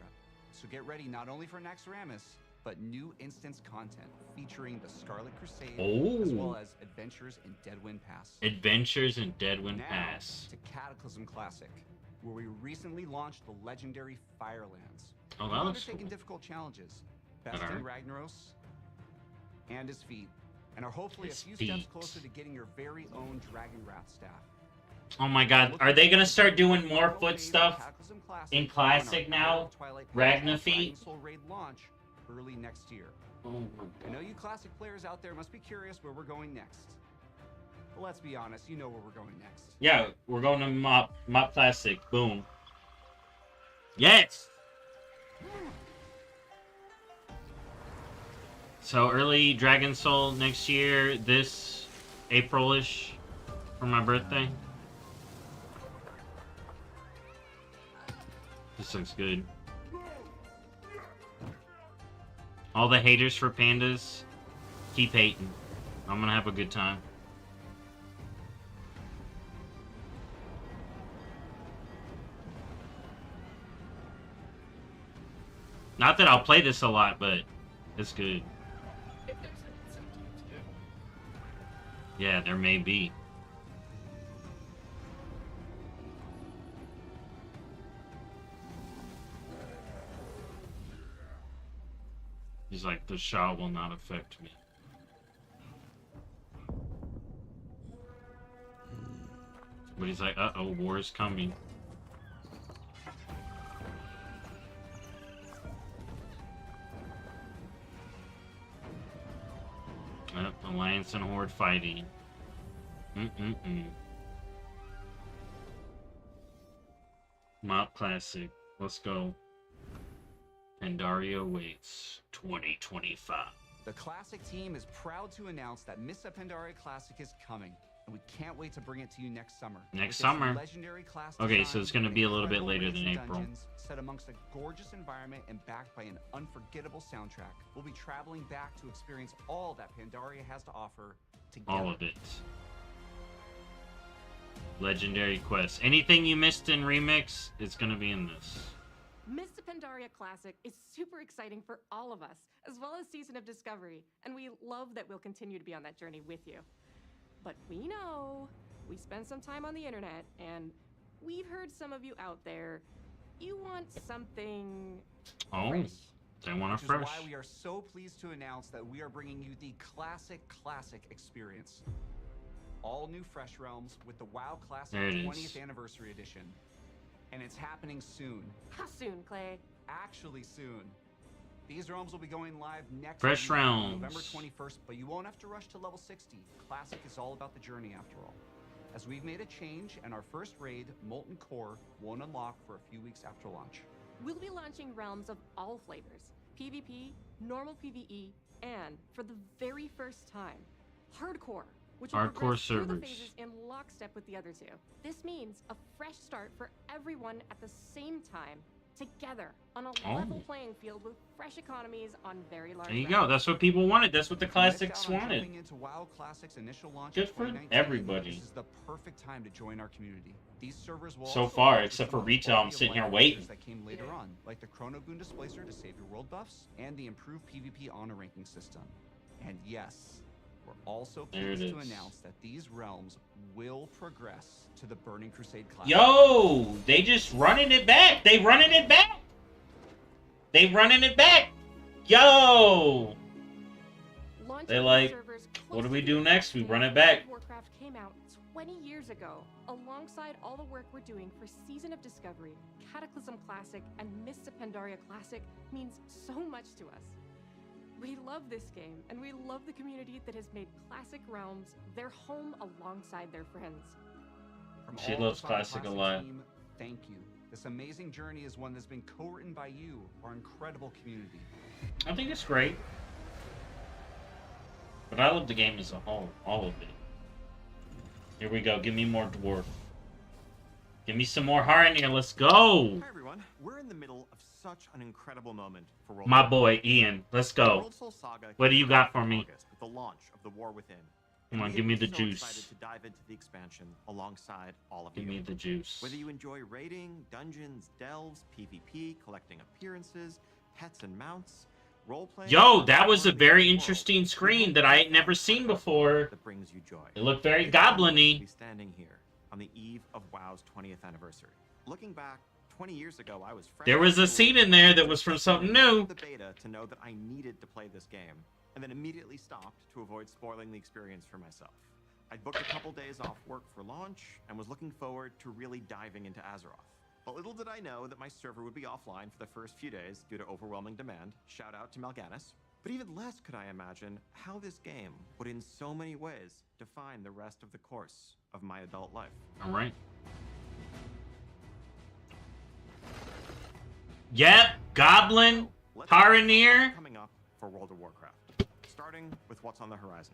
So get ready not only for Naxxramas, but new instance content featuring the Scarlet Crusade, as Oh. well as adventures in Deadwind Pass. Adventures in Deadwind Now, Pass. to Cataclysm Classic, where we recently launched the legendary Firelands. Oh, that We've looks undertaken cool. difficult challenges, Alright. besting Ragnaros and his feat, and are hopefully a few steps closer to getting your very own Dragon Wrath staff. Oh my god, are they gonna start doing more foot stuff in Classic now? Ragna feet? Soul Raid launch early next year. I know you Classic players out there must be curious where we're going next. But let's be honest, you know where we're going next. Yeah, we're going to Mop Classic. Boom. Yes! So early Dragon Soul next year, this April-ish for my birthday. This looks good. All the haters for pandas, keep hating. I'm gonna have a good time. Not that I'll play this a lot, but it's good. Yeah, there may be. He's like, the Shah will not affect me. But he's like, uh-oh, war is coming. Yep, Alliance and Horde fighting. Mop Classic. Let's go. Pandaria waits 2025. The Classic team is proud to announce that Mists of Pandaria Classic is coming, and we can't wait to bring it to you next summer. Next summer? Okay, so it's going to be a little bit later than April. Set amongst a gorgeous environment and backed by an unforgettable soundtrack. We'll be traveling back to experience all that Pandaria has to offer together. All of it. Legendary quests. Anything you missed in Remix is going to be in this. Mists of Pandaria Classic is super exciting for all of us, as well as Season of Discovery, and we love that we'll continue to be on that journey with you. But we know, we spend some time on the internet, and we've heard some of you out there, you want something fresh. They want a Which fresh. is why we are so pleased to announce that we are bringing you the Classic experience. All new Fresh Realms with the WoW Classic There it is. 20th Anniversary Edition. And it's happening soon. How soon, Clay? Actually soon. These realms will be going live next Fresh week, realms. November 21st, but you won't have to rush to level 60. Classic is all about the journey after all. As we've made a change, and our first raid, Molten Core, won't unlock for a few weeks after launch. We'll be launching realms of all flavors, PvP, normal PvE, and for the very first time, hardcore, which will Hardcore progress through the servers. phases in lockstep with the other two. This means a fresh start for everyone at the same time, together, on a level playing field with fresh economies on very large There you maps. go. That's what people wanted. That's what the If you missed Classics out on wanted. jumping into WoW Classic's initial launch Good in for 2019, everybody. This is the perfect time to join our community. These servers will So also far, offer except some for of the retail, I'm quality of sitting here life waiting. features that came later on, like the Chronogoon Displacer to save your world buffs, and the improved PvP honor ranking system. And yes, we're also There it pleased to is. announce that these realms will progress to the Burning Crusade class. Yo, they just running it back. They running it back. They running it back. Yo. They like, what do we do next? We run it back. Warcraft came out 20 years ago, alongside all the work we're doing for Season of Discovery, Cataclysm Classic, and Mists of Pandaria Classic means so much to us. We love this game, and we love the community that has made Classic Realms their home alongside their friends. From She all loves of us on the Classic a lot. team, thank you. This amazing journey is one that's been co-written by you, our incredible community. I think it's great. But I love the game as a whole. All of it. Here we go. Give me more dwarf. Give me some more Harnier. Let's go. Hi everyone, we're in the middle of such an incredible moment for World My War boy, Ian. Let's The go. World Soul Saga What do came you got out for in me? August with the launch of the War Within. Come on, And give me we're the so juice. excited to dive into the expansion alongside all of Give you. me the juice. Whether you enjoy raiding, dungeons, delves, PvP, collecting appearances, pets and mounts, role-playing... Yo, that was a very interesting screen that I had never seen before. That brings you joy. It looked very It's fun to goblin-y. be standing here on the eve of WoW's 20th anniversary. Looking back, 20 years ago, I was fresh There out was of a school. scene in there that was from something new. The beta to know that I needed to play this game, and then immediately stopped to avoid spoiling the experience for myself. I'd booked a couple days off work for launch and was looking forward to really diving into Azeroth. But little did I know that my server would be offline for the first few days due to overwhelming demand. Shout out to Mal'Ganis. But even less could I imagine how this game would in so many ways define the rest of the course of my adult life. All right. Yep, Goblin, Pioneer. Coming up for World of Warcraft. Starting with what's on the horizon.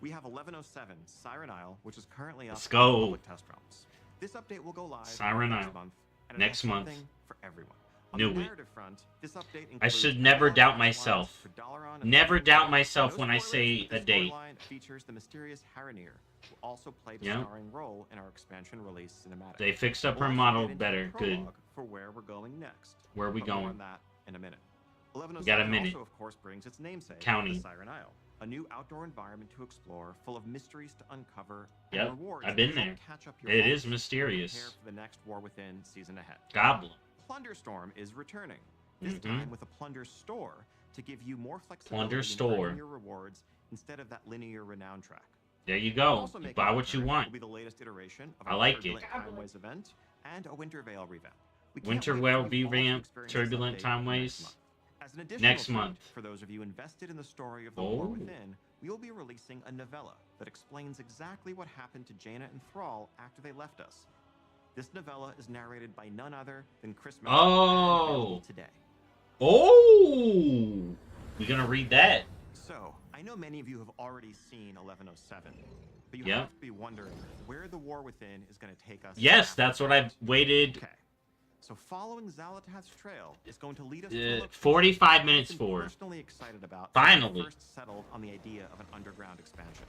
We have 1107 Siren Isle, which is currently up Let's go. in public test realms. This update will go live Siren next Isle. month, and it Next has month. something for everyone. On Knew the it. narrative front, this update I includes should never dialogue doubt lines myself. for Dalaran and Never Thorn. doubt myself No when I spoilers, say but a this date. storyline features the mysterious Haranir, who also played a Yeah. starring role in our expansion release cinematic. They fixed up We'll her also model get into better. the Good. prologue for where we're going next. Where are we But more going? on that in a minute. We 1107 got a minute. also, of course, brings its namesake, County. the Siren Isle, a new outdoor environment to explore, full of mysteries to uncover, Yep, and rewards I've been that help there. catch up your It own is and mysterious. prepare for the next War Within season ahead. Goblin. Plunderstorm is returning. This Mhm. time with a plunder store to give you more flexibility Plunder in store. earning your rewards instead of that linear renown track. There you We'll go. also You make buy a what you return want. will be the latest iteration of I our like Turbulent it. Timeways event and a Winter Veil revamp. We can't Winter wait for Well you all to revamp, experience this Turbulent update Timeways. next month. As an additional Next treat month. for those of you invested in the story of the War Oh. Within, we will be releasing a novella that explains exactly what happened to Jaina and Thrall after they left us. This novella is narrated by none other than Chris Miller. Oh. Available today. Oh, we gonna read that? So, I know many of you have already seen 1107, but you Yeah. have to be wondering where the War Within is going to take us. Yes, after that's what I've waited. Okay. So following Xalatath's trail is going to lead us to a location 45 minutes I've been for. personally excited about. Finally. Since we first settled on the idea of an underground expansion.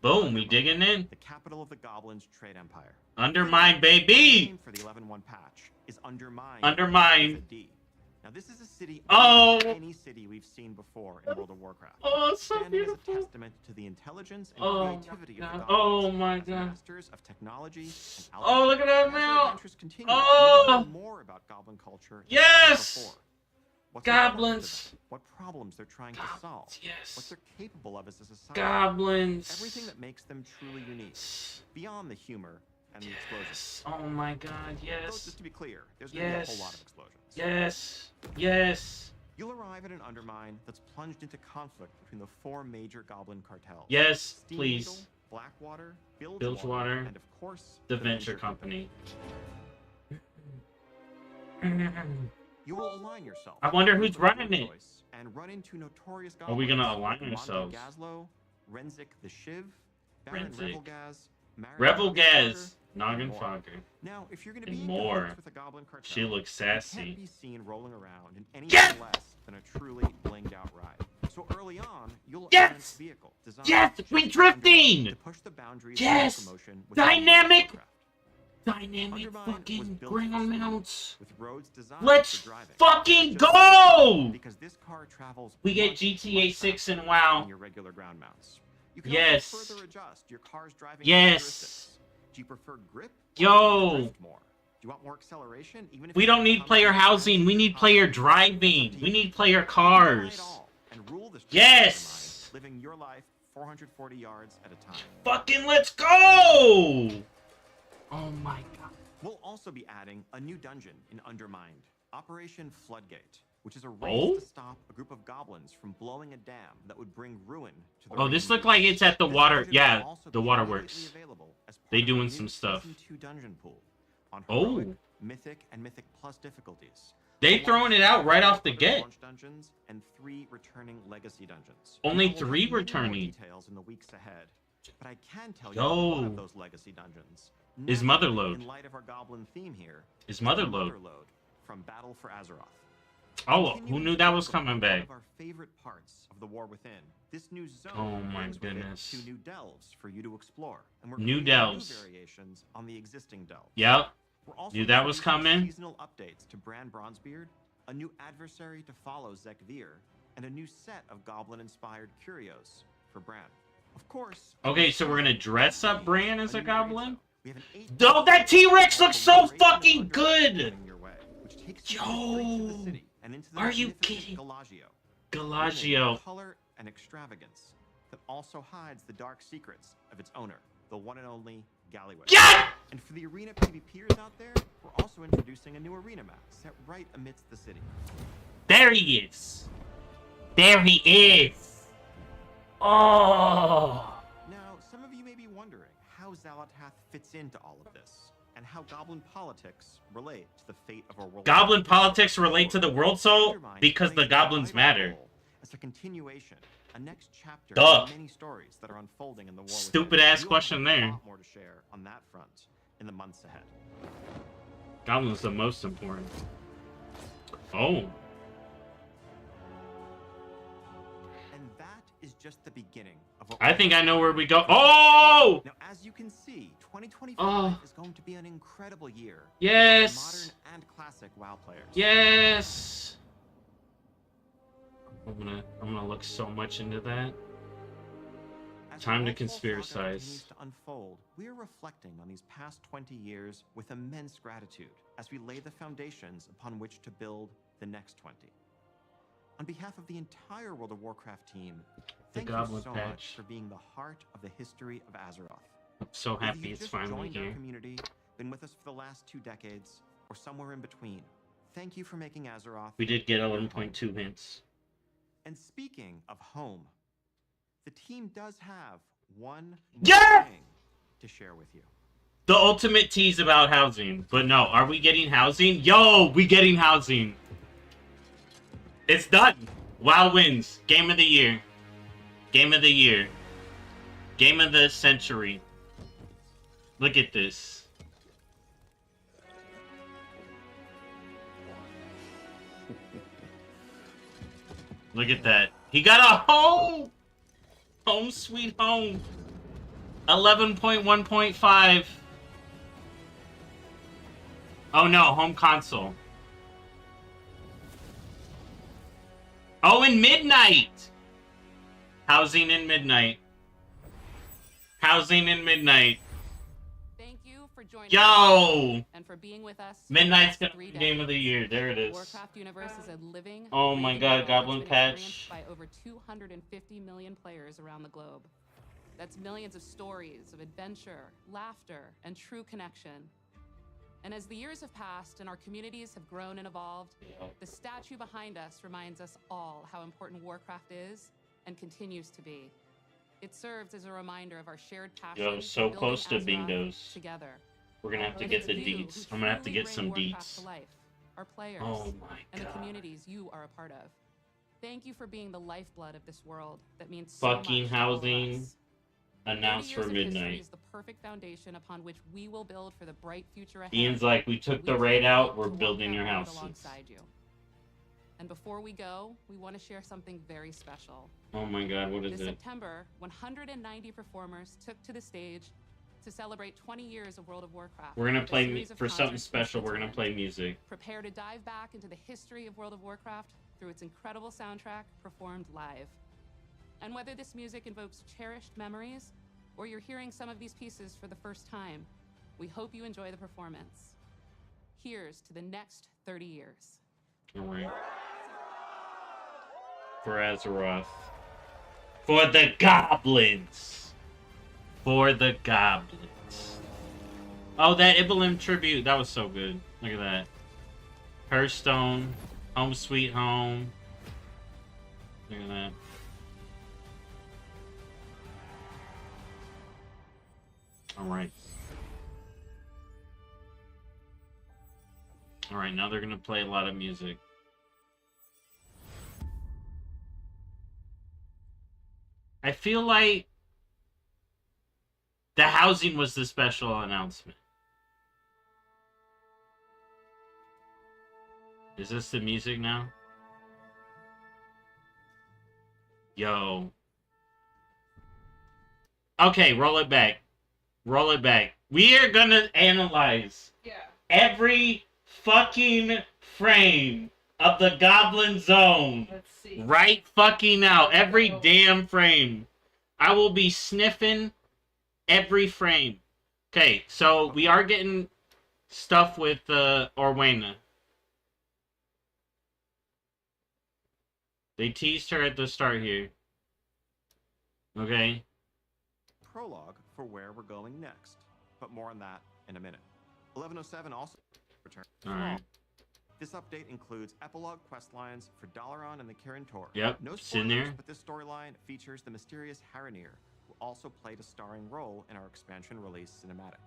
Boom, we digging in. The capital of the Goblins' trade empire. Undermine, The baby. name for the 11.1 patch is Undermine. Undermine. with a D. Now this is a city Oh. unlike any city we've seen before in World of Warcraft. Oh, it's so Standing as a beautiful. testament to the intelligence and Oh, creativity my of the God. Goblins. Oh, my as God. Masters of technology and Oh, look at that As our now. adventures continue, Oh. we learn more about Goblin culture than Yes. before. What's important to Goblins. them, what problems they're trying to solve, yes. what they're capable of as a society. Goblins. Everything that makes them truly unique, beyond the humor and the explosions. Oh my God, Though, yes. just to be clear, there's going to be a Yes. whole lot of explosions. Yes. Yes. You'll arrive at an Undermine that's plunged into conflict between the four major Goblin cartels. Yes, Steam please. Eagle, Blackwater, Bilgewater, and of course, the Venture Company. You will align yourself. I wonder with who's the Lord running it. choice And run into notorious Are we gonna goblins align like Mondo ourselves? Gazlo, Renzik the Shiv, Baron Renzik. Revelgaz, Marin Revelgaz, Noggin Noggin Fogger, Fogger. Now, if you're going to And be in more. cahoots with a goblin cartel, She looks you can't sassy. be seen rolling around in anything Yes! less than a truly blinged out ride. So early on, you'll Yes! earn a vehicle designed Yes, to we shift drifting! to push the boundaries Yes! of locomotion within Dynamic! Warcraft. Dynamic Undermine was fucking built bring for on speed, mounts. with roads designed Let's for driving. fucking Just go! because this car travels We get much, GTA much 6 faster and WoW. than your regular ground mounts. You can Yes. also further adjust your car's driving Yes. characteristics. Do you prefer grip? or Yo. drift more? Do you want more acceleration? Even if We you don't need become player more housing. We need player driving. We need player cars. and rule this Yes. living your life 440 yards at a time. Fucking let's go! Oh my God. We'll also be adding a new dungeon in Undermined, Operation Floodgate, which is a race Oh? to stop a group of goblins from blowing a dam that would bring ruin to the Oh, this Raven looked like Beach. it's at the This water. dungeon Yeah, will also the be waterworks. immediately available as part They of doing the some new stuff. Season 2 dungeon pool on Oh. heroic, mythic, and mythic plus difficulties. They along throwing it with out right four off the other get. launch dungeons and 3 returning legacy dungeons. Only Now, we'll 3 have many more returning. details in the weeks ahead, but I can tell you Yo. that one of those legacy dungeons, Is naturally, Motherlode. in light of our goblin theme here, Is the Motherlode. Motherlode from Battle for Azeroth. Oh, Continuing who knew to that talk was about coming one back? of our favorite parts of the War Within. This new zone Oh my brings with it goodness. 2 new delves for you to explore, and we're New creating delves. new variations on the existing delves. Yep. We're also Knew that was introducing coming. Seasonal updates to Bran Bronzebeard, a new adversary to follow Zekvir, and a new set of goblin-inspired curios for Bran. Of course. Okay, so we're gonna dress up Bran as a new goblin? race, We have an 8 Oh, that T-Rex looks so fucking good! which takes you straight to the city and into the Are you magnificent kidding? Gallagio. Gallagio. With color and extravagance that also hides the dark secrets of its owner, the one and only Gallyway. Yeah! And for the arena PvPers out there, we're also introducing a new arena map set right amidst the city. There he is. There he is. Oh. Now, some of you may be wondering how Xalatath fits into all of this, and how goblin politics relate to the fate of our world. Goblin politics relate to the world soul because the goblins matter. As a continuation, a next chapter Duh. of many stories that are unfolding in the war. Stupid ass question there. A lot more to share on that front in the months ahead. Goblin's the most important. Oh. And that is just the beginning of what I think I know where we go. Oh! Now, as you can see, 2025 Oh. is going to be an incredible year. Yes. For modern and classic WoW players. Yes. I'm gonna look so much into that. As Time to the Wolf's Saga conspiracize. continues to unfold, we're reflecting on these past 20 years with immense gratitude as we lay the foundations upon which to build the next 20. On behalf of the entire World of Warcraft team, thank you Goblin so Patch. much for being the heart of the history of Azeroth. I'm so Whether happy you've it's just finally joined our here. community, been with us for the last 2 decades, or somewhere in between, thank you for making Azeroth. We did get 11.2 hints. And speaking of home, the team does have one Yeah! more thing to share with you. The ultimate tease about housing. But no, are we getting housing? Yo, we getting housing. It's done. WoW wins. Game of the year. Game of the year. Game of the century. Look at this. Look at that. He got a home! Home sweet home. 11.1.5. Oh no, home console. Oh, in Midnight! Housing in Midnight. Housing in Midnight. Thank you for joining Yo! us and for being with us. for Midnight's the gonna last be 3 game of the decades. year. There it is. Warcraft Universe is a living, Oh my breathing god, world Goblin that's been Patch. experienced by over 250 million players around the globe. That's millions of stories of adventure, laughter, and true connection. And as the years have passed and our communities have grown and evolved, the statue behind us reminds us all how important Warcraft is and continues to be. It serves as a reminder of our shared passion. Yo, for so building close to Azeroth bingos. together. We're gonna have to And get it's the you who deets. I'm gonna have to truly get bring some Warcraft deets. to life, our players, Oh my and the God. communities you are a part of. Thank you for being the lifeblood of this world that means so Fucking much to all of housing. us. Announced 30 for years of history Midnight. is the perfect foundation upon which we will build for the bright future ahead. Ian's like, we took the We raid can't out, wait we're to walk building that your road houses. alongside you. And before we go, we want to share something very special. Oh my god, what is This it? September, 190 performers took to the stage to celebrate 20 years of World of Warcraft. We're gonna with a play, series of for something concerts in special, we're gonna Switzerland. play music. Prepare to dive back into the history of World of Warcraft through its incredible soundtrack performed live. And whether this music invokes cherished memories or you're hearing some of these pieces for the first time, we hope you enjoy the performance. Here's to the next 30 years. Alright. For Azeroth. For the goblins! For the goblins. Oh, that Ibelim tribute, that was so good. Look at that. Hearthstone. Home Sweet Home. Look at that. Alright. Alright, now they're gonna play a lot of music. I feel like the housing was the special announcement. Is this the music now? Yo. Okay, roll it back. Roll it back. We are gonna analyze every fucking frame of the Goblin Zone. Let's see. Right fucking now. Every damn frame. I will be sniffing every frame. Okay, so we are getting stuff with Orwena. They teased her at the start here. Okay. Prologue for where we're going next, but more on that in a minute. 1107 also returns. Alright. This update includes epilogue quest lines for Dalaran and the Kirin Tor. Yep, No it's in spoilers, there. but this storyline features the mysterious Haranir, who also played a starring role in our expansion release cinematic.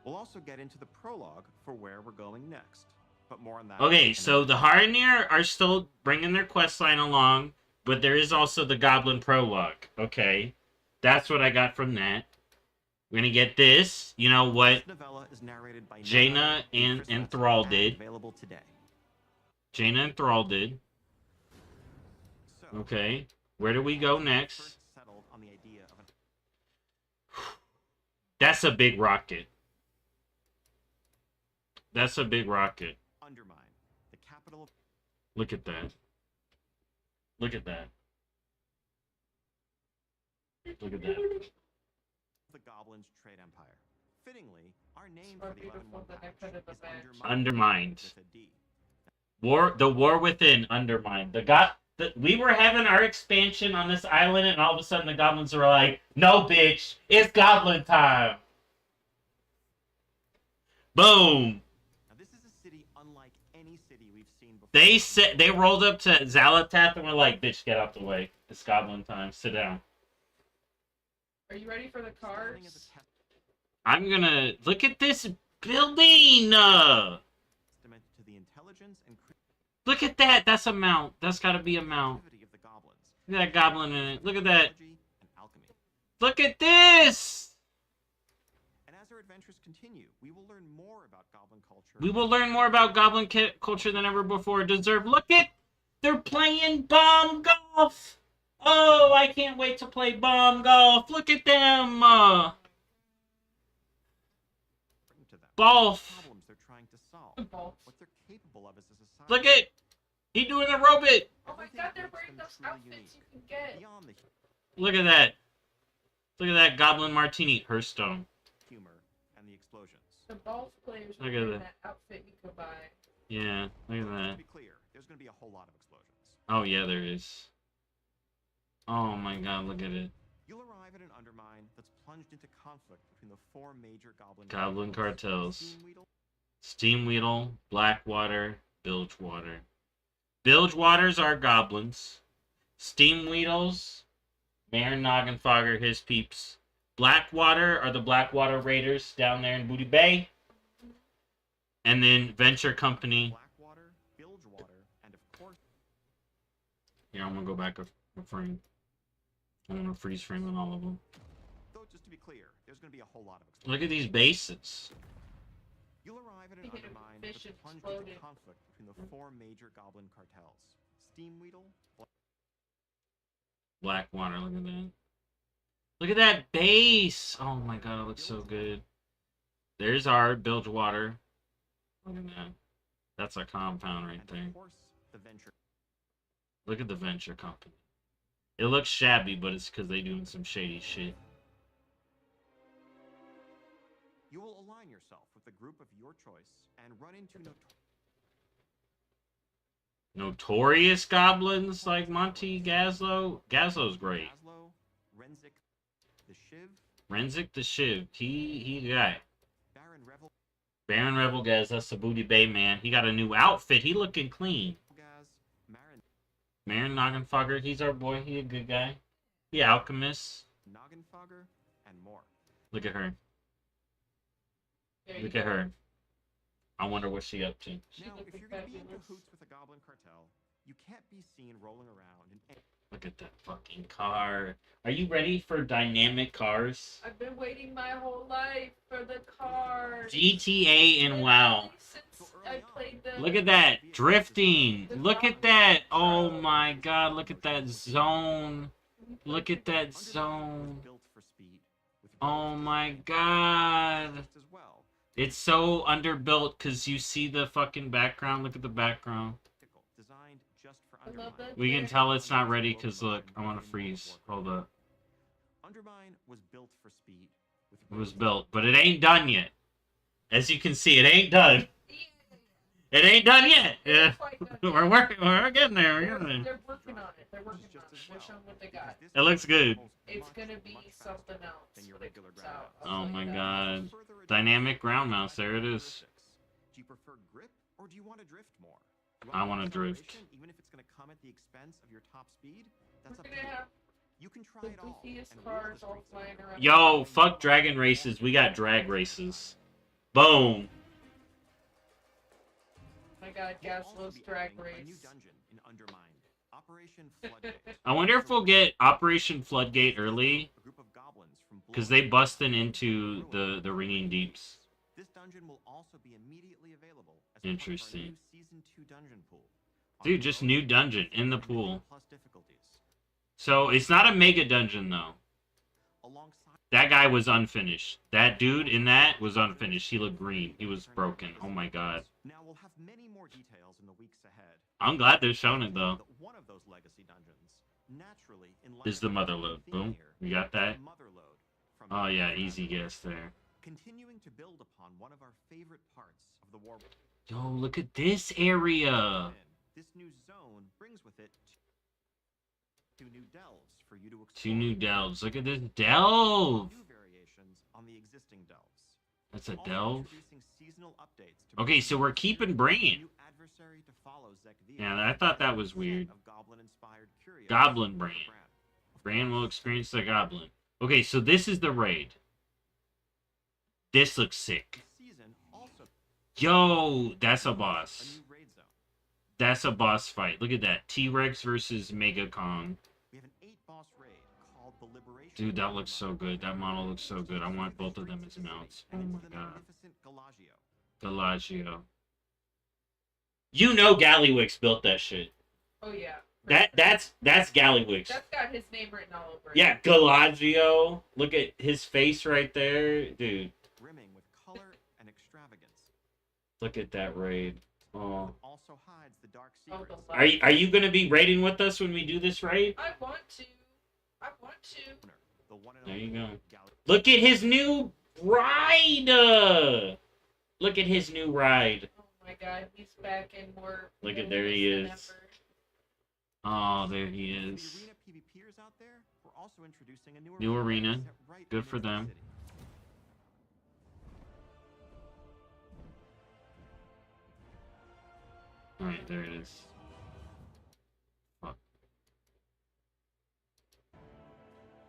We'll also get into the prologue for where we're going next, but more on that. Okay, so the Haranir are still bringing their quest line along, but there is also the Goblin prologue. Okay, that's what I got from that. We're gonna get this. You know what? This novella is narrated by Jaina and Thrall did. Available today. Jaina and Thrall did. Okay, where do we go next? Settled on the idea of an That's a big rocket. That's a big rocket. Undermine, the capital of Look at that. Look at that. Look at that. the Goblins' trade empire. Fittingly, our name for the 11-1 patch is Undermined. with a D. The war within undermined. We were having our expansion on this island, and all of a sudden the goblins were like, "No, bitch, it's goblin time." Boom. Now this is a city unlike any city we've seen before. They rolled up to Zalatath and were like, "Bitch, get out the way. It's goblin time. Sit down." Are you ready for the cards? I'm gonna look at this building. Testament to the intelligence and Look at that. That's a mount. That's got to be a mount. creativity of the goblins. Look at that goblin in it. Look at that. Technology and alchemy. Look at this. And as our adventures continue, we will learn more about goblin culture. We will learn more about goblin culture than ever before. Look at, they're playing bomb golf. Oh, I can't wait to play bomb golf. Look at them. To them. Golf. Problems they're trying to solve. What they're capable of as a society. Look at, he doing the robot. Oh my god, they're wearing those outfits you can get. Beyond the Look at that. Look at that goblin martini. Hearthstone. humor and the explosions. The golf players Look were at wearing that. that outfit you could buy. Yeah, look at To that. be clear, there's going to be a whole lot of explosions. Oh, yeah, there is. Oh my god, look at it. You'll arrive at an undermine that's plunged into conflict between the four major Goblin cartels. Steamweedle, Steamweedle, Blackwater, Bilgewater. Bilgewaters are goblins. Steamweedles, Mayor Noggenfogger, his peeps. Blackwater are the Blackwater Raiders down there in Booty Bay. And then Venture Company. Blackwater, Bilgewater, and of course, Here, I'm gonna go back a frame. I'm gonna freeze frame on all of them. though just to be clear, there's going to be a whole lot of explosions. Look at these bases. You'll arrive at an Think of undermine fish that's plunged exploding. into conflict between the four major goblin cartels. Steamweedle, Blackwater, look at that. Look at that base! Oh my god, it looks so good. There's our Bilgewater. Look at that. That's a compound right and there. of course, the Venture. Look at the Venture Company. It looks shabby, but it's because they doing some shady shit. You will align yourself with a group of your choice and run into Notorious goblins like Monty Gazlo. Gazlo's great. Gazlo, Renzik, the Shiv, Renzik the Shiv. He the guy. Baron Revel, Baron Rebelgaz, that's the Booty Bay man. He got a new outfit. He looking clean. Gaz, Marin, Marin Noggenfogger, he's our boy. He a good guy. He alchemist. Noggenfogger, and more. Look at her. There you Look go. at her. I wonder what she up to. Now, if you're going to be in cahoots with a goblin cartel, you can't be seen rolling around in any Look at that fucking car. Are you ready for dynamic cars? I've been waiting my whole life for the cars. GTA and WoW. Since I played the Look at that. Drifting. Look at that. Oh my god. Look at that zone. Look at that zone. built for speed, with Oh my god. as well. It's so underbuilt because you see the fucking background. Look at the background. Designed just for I love Undermine. that. We can tell it's not ready because look, I want to freeze. Hold up. Undermine was built for speed. It was built, but it ain't done yet. As you can see, it ain't done. It ain't done yet. Yeah. We're working. We're getting there. We're getting there. They're working on it. They're working on it. They're showing what they got. It looks good. It's gonna be something else when it comes out. Oh my god. Dynamic ground mouse. There it is. Do you prefer grip or do you want to drift more? I want to drift. Even if it's going to come at the expense of your top speed, that's up to you. You can try it all. Cars all flying around. Yo, fuck dragon races. We got drag races. Boom. My god, Gaslo's drag race. A new dungeon in Undermined. Operation Floodgate. I wonder if we'll get Operation Floodgate early. Because they busting into the Ringing Deeps. This dungeon will also be immediately available as Interesting. Season 2 dungeon pool. Dude, just new dungeon in the pool. So it's not a mega dungeon though. That guy was unfinished. That dude in that was unfinished. He looked green. He was broken. Oh my god. Now we'll have many more details in the weeks ahead. I'm glad they're showing it though. One of those legacy dungeons, naturally, in Is the Motherlode. Boom. You got that? Oh yeah, easy guess there. Continuing to build upon one of our favorite parts of the war. Yo, look at this area. This new zone brings with it two new delves for you to explore. Two new delves. Look at this delve. New variations on the existing delves. That's a delve. Introducing seasonal updates to Okay, so we're keeping bringing. new adversary to follow Zekvia. Yeah, I thought that was weird. Of goblin-inspired curios Goblin for Brand. Bran. Bran will experience the goblin. Okay, so this is the raid. This looks sick. Season also Yo, that's a a boss. new raid zone. That's a boss fight. Look at that. T-Rex versus Mega Kong. We have an 8-boss raid called the Liberation. Dude, that looks so good. That model looks so good. I want both of them as mounts. Oh my The god. magnificent Galagio. Galagio. You know Gallywix built that shit. Oh yeah. That's Gallywix. That's got his name written all over it. Yeah, Galagio. Look at his face right there. Dude, Brimming with color and extravagance. look at that raid. Oh. Also hides the dark Oh, secrets. Are you gonna be raiding with us when we do this raid? I want to. I want to. The one and There you only go. Gal- Look at his new ride. Look at his new ride. Oh my god, he's back in more. Look at there he than is. ever. Oh, there he To is. the arena PvPers out there, we're also introducing a New arena. set right Good in for the them. city. Alright, there it is. Fuck.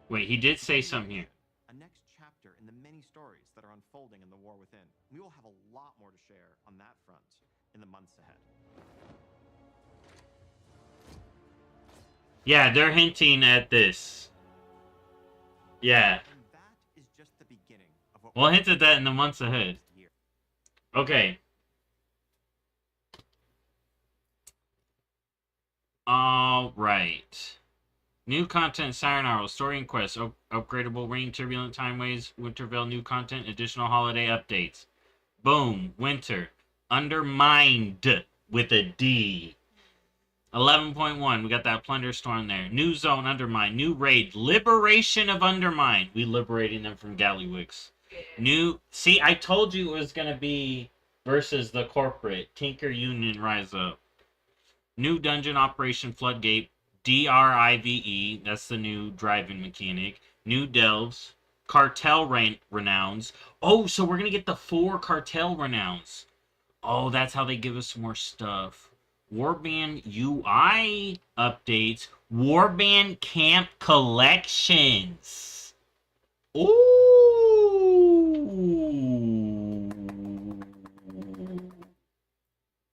Wait, he did say something here. A next chapter in the many stories that are unfolding in the war within. We will have a lot more to share on that front in the months ahead. Yeah, they're hinting at this. Yeah. And that is just the beginning of what We'll hint at that in the months ahead. year. Okay. Alright. New content, Siren Arrow, Story and Quest, upgradable Rain, Turbulent Timeways, Wintervale, new content, additional holiday updates. Boom, Winter. Undermined with a D. 11.1, we got that Plunder Storm there. New Zone, Undermine. New Raid, Liberation of Undermine. We liberating them from Gallywix. New, see, I told you it was going to be versus the corporate. Tinker Union Rise Up. New Dungeon Operation Floodgate. DRIVE, that's the new driving mechanic. New Delves. Cartel Renowns. Oh, so we're going to get the 4 Cartel Renowns. Oh, that's how they give us more stuff. Warband UI updates. Warband Camp Collections. Ooh.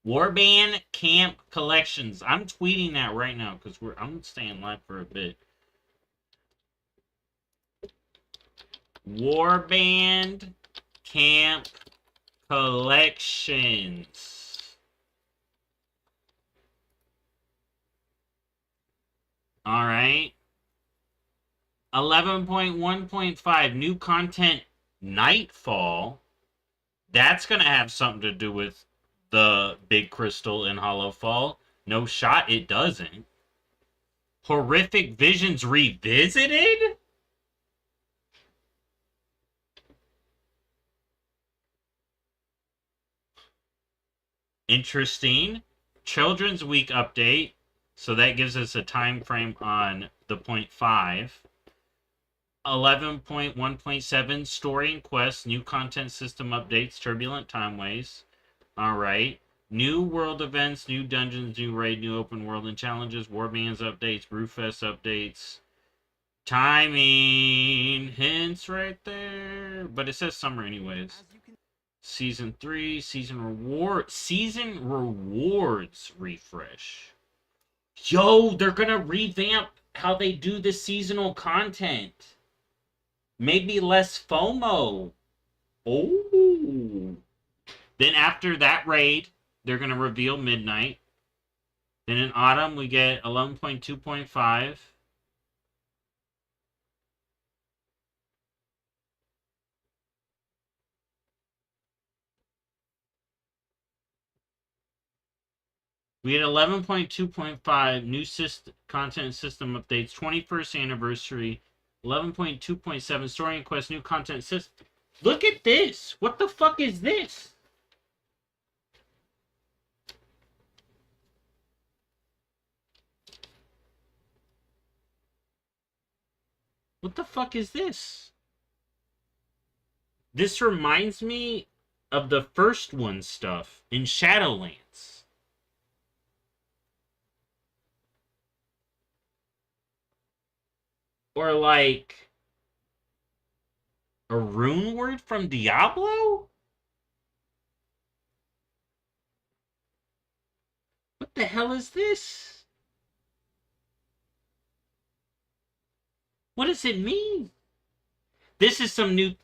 Warband Camp Collections. I'm tweeting that right now because I'm staying live for a bit. Warband Camp Collections. All right. 11.1.5 new content Nightfall. That's going to have something to do with the Big Crystal in Hollowfall. No shot, it doesn't. Horrific Visions Revisited? Interesting. Children's Week update. So that gives us a time frame on the 0.5. 11.1.7 story and quests, new content system updates, turbulent timeways. Alright. New world events, new dungeons, new raid, new open world and challenges, warbands updates, Brewfest updates. Timing hints right there. But it says summer anyways. Season 3, season rewards refresh. Yo, they're gonna revamp how they do the seasonal content. Maybe less FOMO. Oh. Then after that raid, they're gonna reveal Midnight. Then in autumn, we get 11.2.5. We had 11.2.5 new content system updates, 21st anniversary, 11.2.7 story and quest, new content system. Look at this! What the fuck is this? What the fuck is this? This reminds me of the first one stuff in Shadowlands. Or like a rune word from Diablo? What the hell is this? What does it mean? This is some new...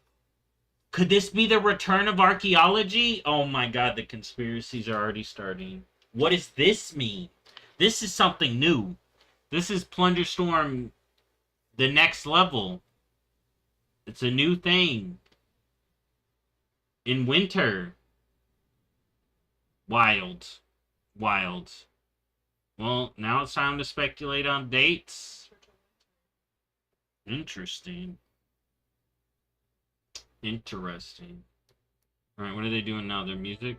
Could this be the return of archaeology? Oh my god, the conspiracies are already starting. What does this mean? This is something new. This is Plunderstorm, the next level. It's a new thing. In winter. Wild. Wild. Well, now it's time to speculate on dates. Interesting. Interesting. Alright, what are they doing now? Their music?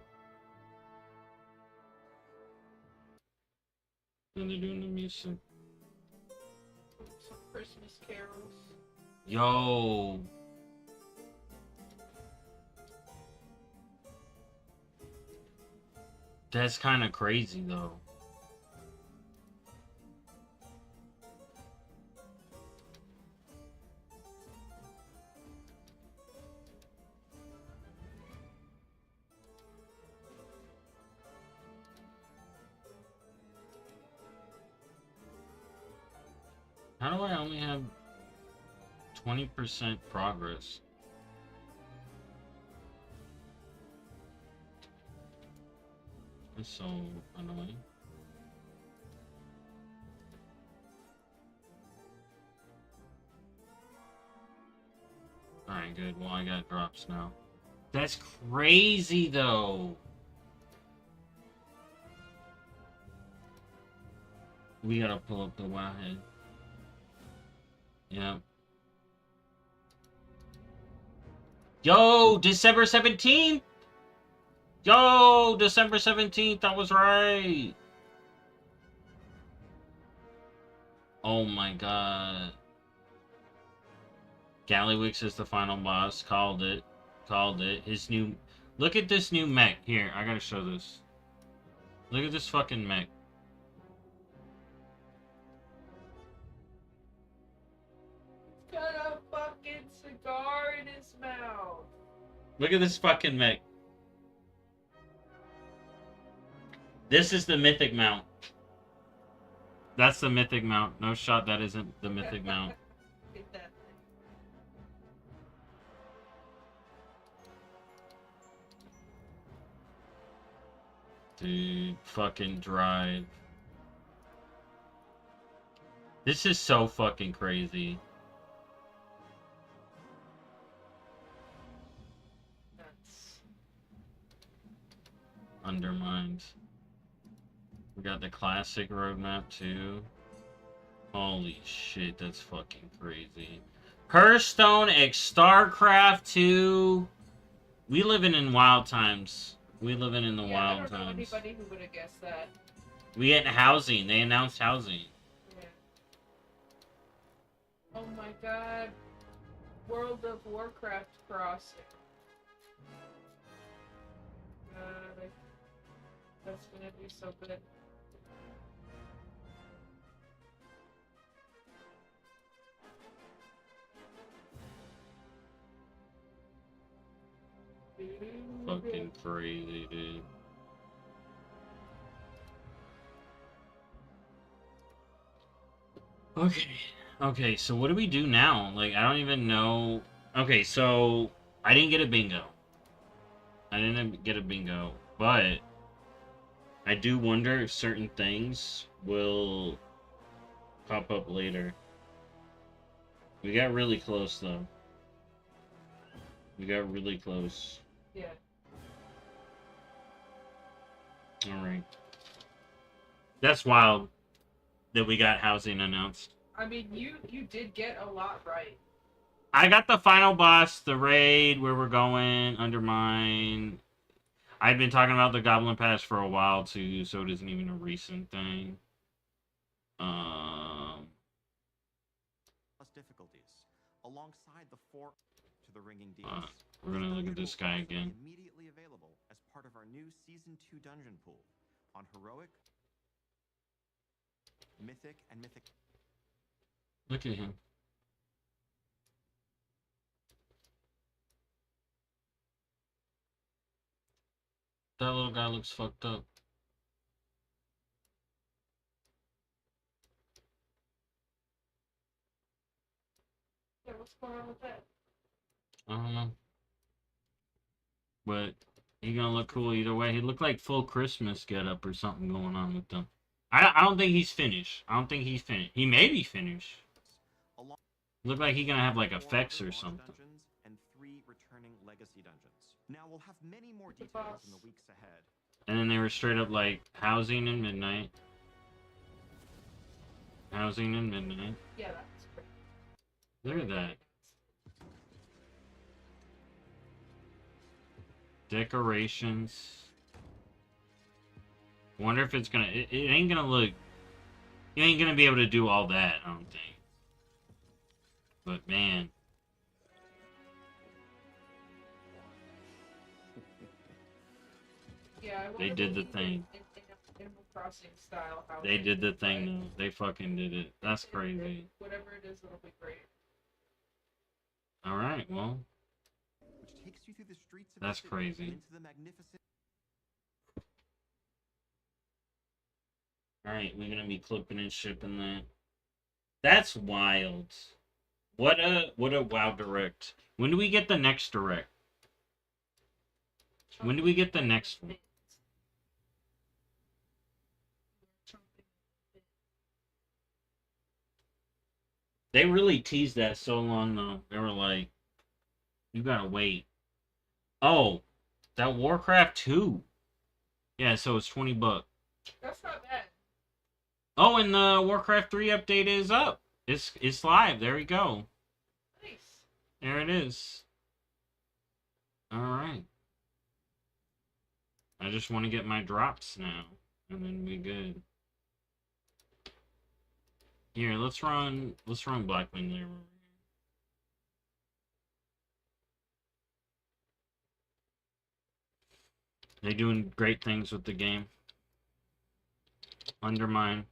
What are they doing the music? Some Christmas carols. Yo. That's kind of crazy, though. How do I only have 20% progress? That's so annoying. Alright, good. Well, I got drops now. That's crazy, though. We gotta pull up the WoW head. Yeah. Yo, December 17th! Yo, December 17th, I was right! Oh my god. Gallywix is the final boss. Called it. Called it. His new... Look at this new mech. Here, I gotta show this. Look at this fucking mech. Got a fucking cigar in his mouth. Look at this fucking mech. This is the mythic mount. That's the mythic mount. No shot, that isn't the mythic mount. Get that. Dude, fucking drive. This is so fucking crazy. That's... Undermined. We got the classic roadmap too. Holy shit, that's fucking crazy. Hearthstone X StarCraft 2. We living in wild times. We living in the I wild don't know times. anybody who would have guessed that. We get housing. They announced housing. Yeah. Oh my god. World of Warcraft crossing. God, that's gonna be so good. Fucking crazy, dude. Okay. Okay, so what do we do now? Like, I don't even know. Okay, so I didn't get a bingo. I didn't get a bingo, but I do wonder if certain things will pop up later. We got really close, though. We got really close. Yeah. Alright. That's wild that we got housing announced. I mean, you did get a lot right. I got the final boss, the raid, where we're going, Undermine. I've been talking about the Goblin Pass for a while, too, so it isn't even a recent thing. Plus difficulties, alongside the 4 to the ringing deeds. We're gonna look at this guy again. Immediately available as part of our new Season 2 dungeon pool on Heroic, Mythic, and Mythic. Look at him. That little guy looks fucked up. Yeah, what's going on with that? I don't know. But he gonna look cool either way. He looked like full Christmas getup or something going on with them. I don't think he's finished. I don't think he's finished. He may be finished. Look like he gonna have like effects or something. And 3 returning legacy dungeons. Now we'll have many more details in the weeks ahead. And then they were straight up like housing in midnight. Housing in midnight. Yeah, that's great. Look at that. Decorations. Wonder if it's gonna. It ain't gonna look. You ain't gonna be able to do all that, I don't think. But man. Yeah, They did the thing. Animal Crossing style house. They did the thing, though. They fucking did it. That's crazy. Whatever it is, it'll be great. Alright, well. Which takes you through the streets of That's the city crazy. and into the magnificent. Alright, we're gonna be clipping and shipping that. That's wild. What a WoW Direct. When do we get the next Direct? When do we get the next one? They really teased that so long, though. They were like, you gotta wait. Oh, that Warcraft 2. Yeah, so it's $20. That's not bad. Oh, and the Warcraft 3 update is up. It's live. There we go. Nice. There it is. Alright. I just want to get my drops now. And then we good. Here, let's run Blackwing there. They're doing great things with the game. Undermine.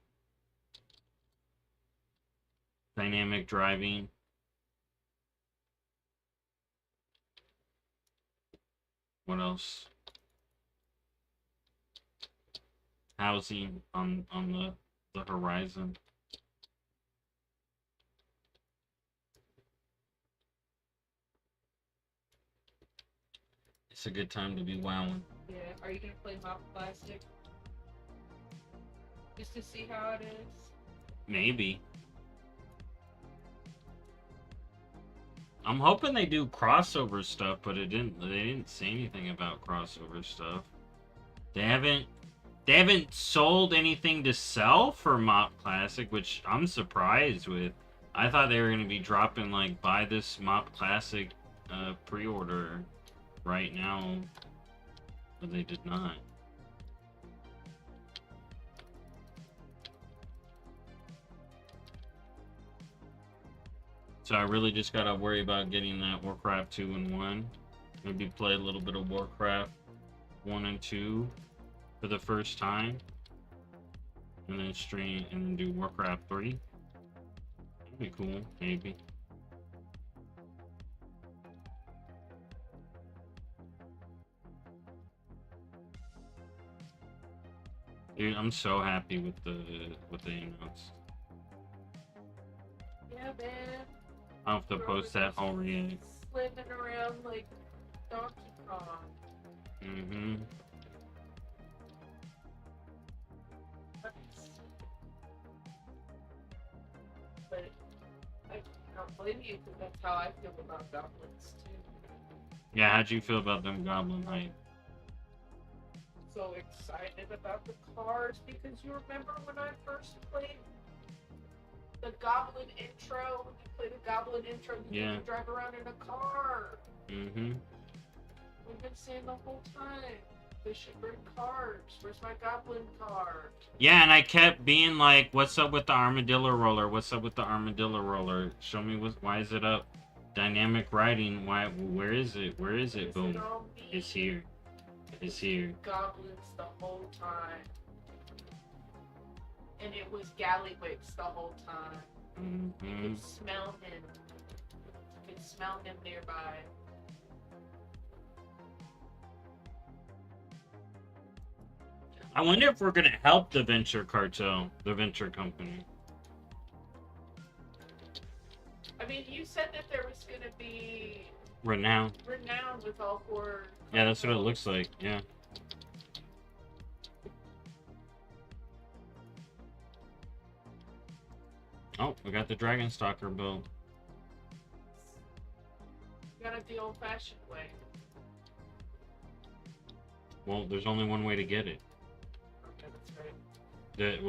Dynamic driving. What else? Housing on the horizon. It's a good time to be wowing. Yeah, are you gonna play Mop Plastic? Just to see how it is? Maybe. I'm hoping they do crossover stuff, but they didn't say anything about crossover stuff. They haven't sold anything to sell for Mop Classic, which I'm surprised with. I thought they were gonna be dropping like buy this Mop Classic pre-order right now. But they did not. So I really just gotta worry about getting that Warcraft 2 and 1. Maybe play a little bit of Warcraft 1 and 2 for the first time. And then stream and then do Warcraft 3. That'd be cool, maybe. Dude, I'm so happy with what they announced. Yeah, man. I'll have to post that whole react. Slimming around like Donkey Kong. Mm-hmm. But I don't blame you because that's how I feel about goblins too. Yeah, how'd you feel about them Goblin Knight? So excited about the cars because you remember when I first played the Goblin intro? When you play the Goblin intro, you Yeah. get to drive around in a car. Mm-hmm. We've been saying the whole time, they should bring cars. Where's my Goblin car? Yeah, and I kept being like, what's up with the armadillo roller? What's up with the armadillo roller? Show me why is it up? Dynamic riding, where is it? Where is it? Boom. It's here. It's here. Goblins the whole time. And it was Gallywix the whole time. You Mm-hmm. could smell him. You could smell him nearby. I wonder if we're gonna help the venture cartel, the venture company. I mean, you said that there was gonna be Renown. renowned with all four. Yeah, that's what it looks like. Yeah. Oh, we got the Dragon Stalker build. Got it the old-fashioned way. Well, there's only one way to get it. Okay, that's right.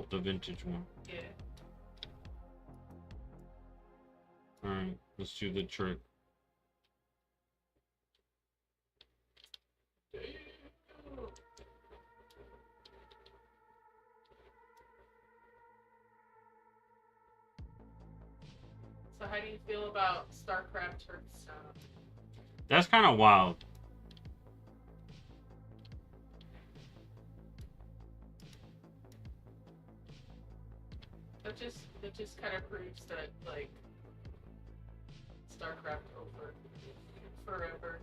The vintage one. Yeah. Alright, let's do the trick. So how do you feel about StarCraft Hearthstone? That's kind of wild. That just kind of proves that like StarCraft over forever.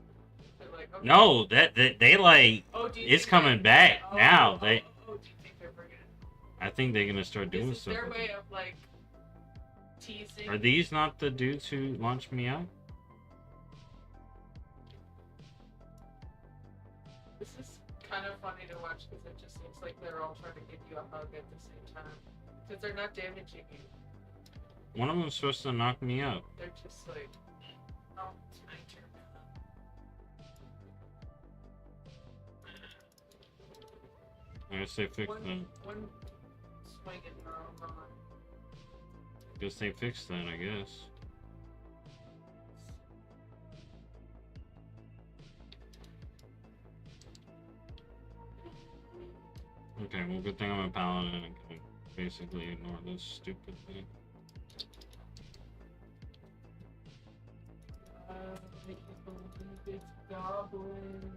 They're like, okay. No, they like Oh, do you it's think coming they- back oh, now. oh, They, oh, do you think they're bringing? I think they're gonna start doing This is stuff. their with way it. of like teasing. Are these not the dudes who launched me out? This is kind of funny to watch because it just seems like they're all trying to give you a hug at the same time because they're not damaging you. One of them's supposed to knock me up. They're just like, oh, it's my turn. I guess they fixed that. One swing and they're all gone. Guess they fixed that, I guess. Okay, well, good thing I'm a paladin and can basically ignore this stupid thing. It's goblins.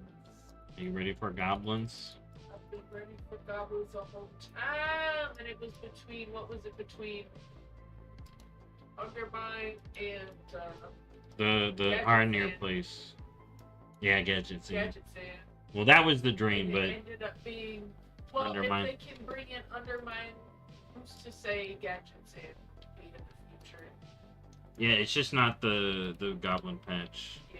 Are you ready for goblins? I've been ready for goblins the whole time, and it was between, what was it, between Undermine and The Gadget Harnear Sand. place. Yeah, Gadget Sand. Gadget Sand. Well, that was the dream, And but it ended up being, well, Undermine. if they can bring in Undermine, who's to say Gadget Sand could be in the future? yeah, it's just not the Goblin patch. Yeah.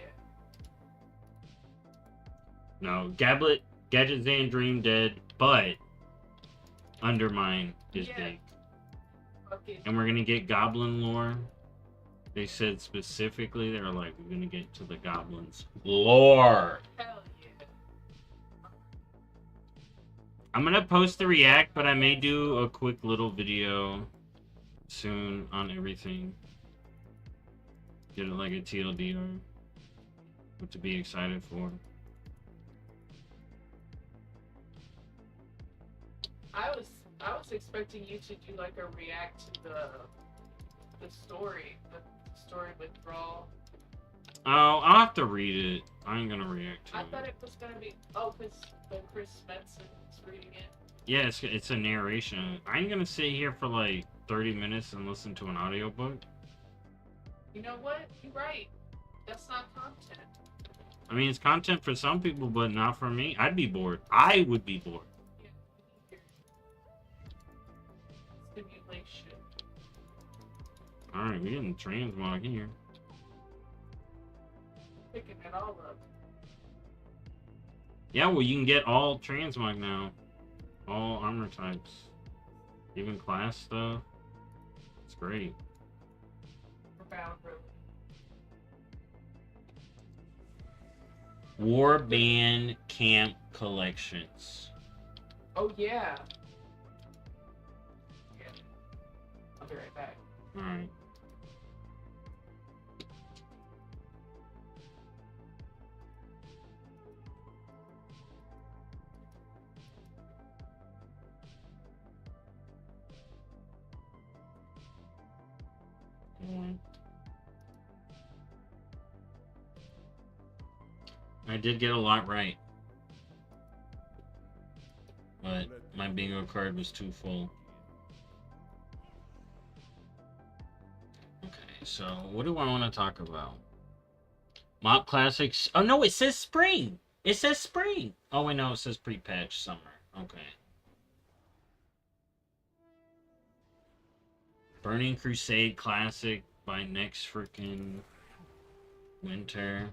No, Gadget Sand Dream dead, but Undermine is Yeah. big. Okay. And we're gonna get Goblin lore. They said specifically, they were like, we're gonna get to the Goblins lore. Hell yeah. I'm gonna post the react, but I may do a quick little video soon on everything. Get it like a TLDR. What to be excited for. I was expecting you to do like a react to the story withdrawal. Oh, I'll have to read it. I ain't gonna react to I it. thought it was gonna be because Chris Spencer's reading it. Yeah, it's a narration. I ain't gonna sit here for like 30 minutes and listen to an audiobook. You know what? You're right. That's not content. I mean, it's content for some people, but not for me. I'd be bored. I would be bored. Stimulation. Alright, we're getting transmog here. Picking it all up. Yeah, well, you can get all transmog now. All armor types. Even class stuff. It's great. Profound, really. Warband Camp Collections. Oh yeah. Yeah. I'll be right back. Alright. I did get a lot right. But my bingo card was too full. Okay, so what do I want to talk about? Mock Classics. Oh no, it says spring! It says spring! Oh wait, no, it says pre-patch summer. Okay. Burning Crusade Classic by next freaking winter.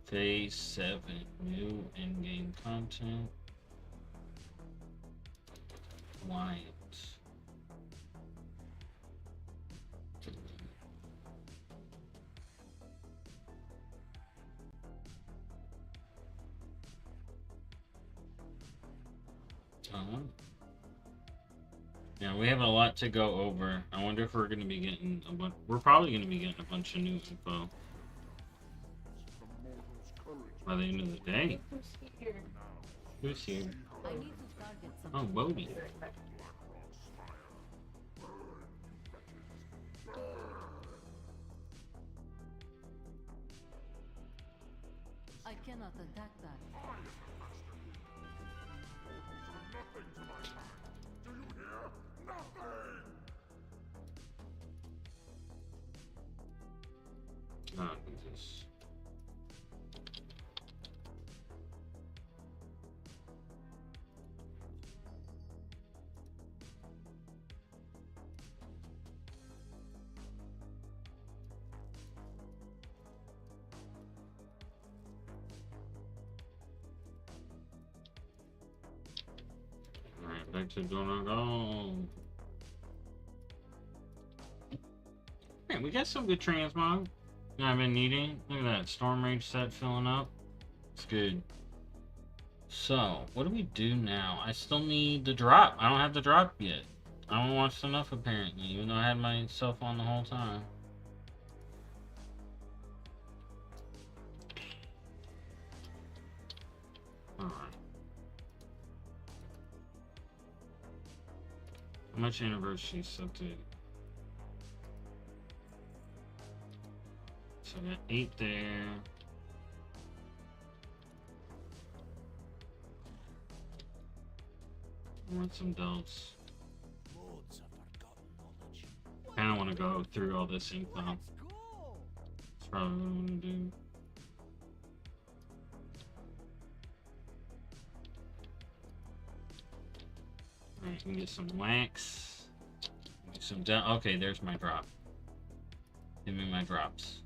Phase 7, new in-game content. White. Yeah, we have a lot to go over. I wonder if we're going to be getting a bunch. We're probably going to be getting a bunch of new info by the end of the day. Who's here? Oh, Bodhi. I cannot attack that. Oh, Jesus. Alright, back to Donut Go. Man, we got some good transmog. I've been needing. Look at that Storm Rage set filling up. It's good. So, what do we do now? I still need the drop. I don't have the drop yet. I don't watch enough apparently, even though I had myself on the whole time. Alright. How much anniversary stuff to? So I got 8 there. I want some delts. I kind of want to go through all this info. That's probably what I want to do. Alright, we can get some wax. Get some okay, there's my drop. Give me my drops.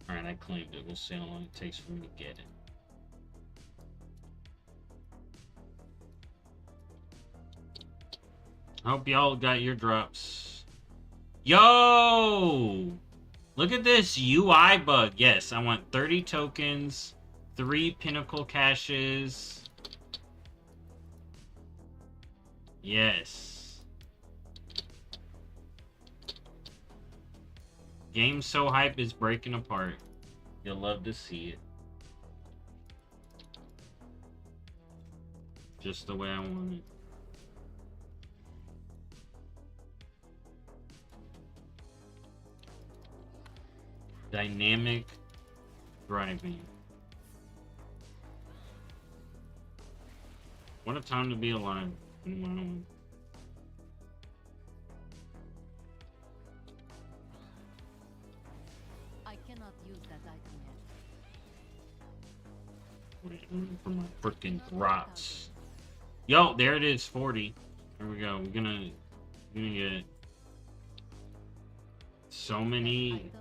Alright, I claimed it. We'll see how long it takes for me to get it. I hope y'all got your drops. Yo! Look at this UI bug. Yes, I want 30 tokens, 3 pinnacle caches. Yes. Game so hype is breaking apart. You'll love to see it. Just the way I want it. Dynamic driving. What a time to be alive. Wow. I cannot use that item yet. Wait for my freaking drops. Yo, there it is, 40. Here we go. We're gonna get so many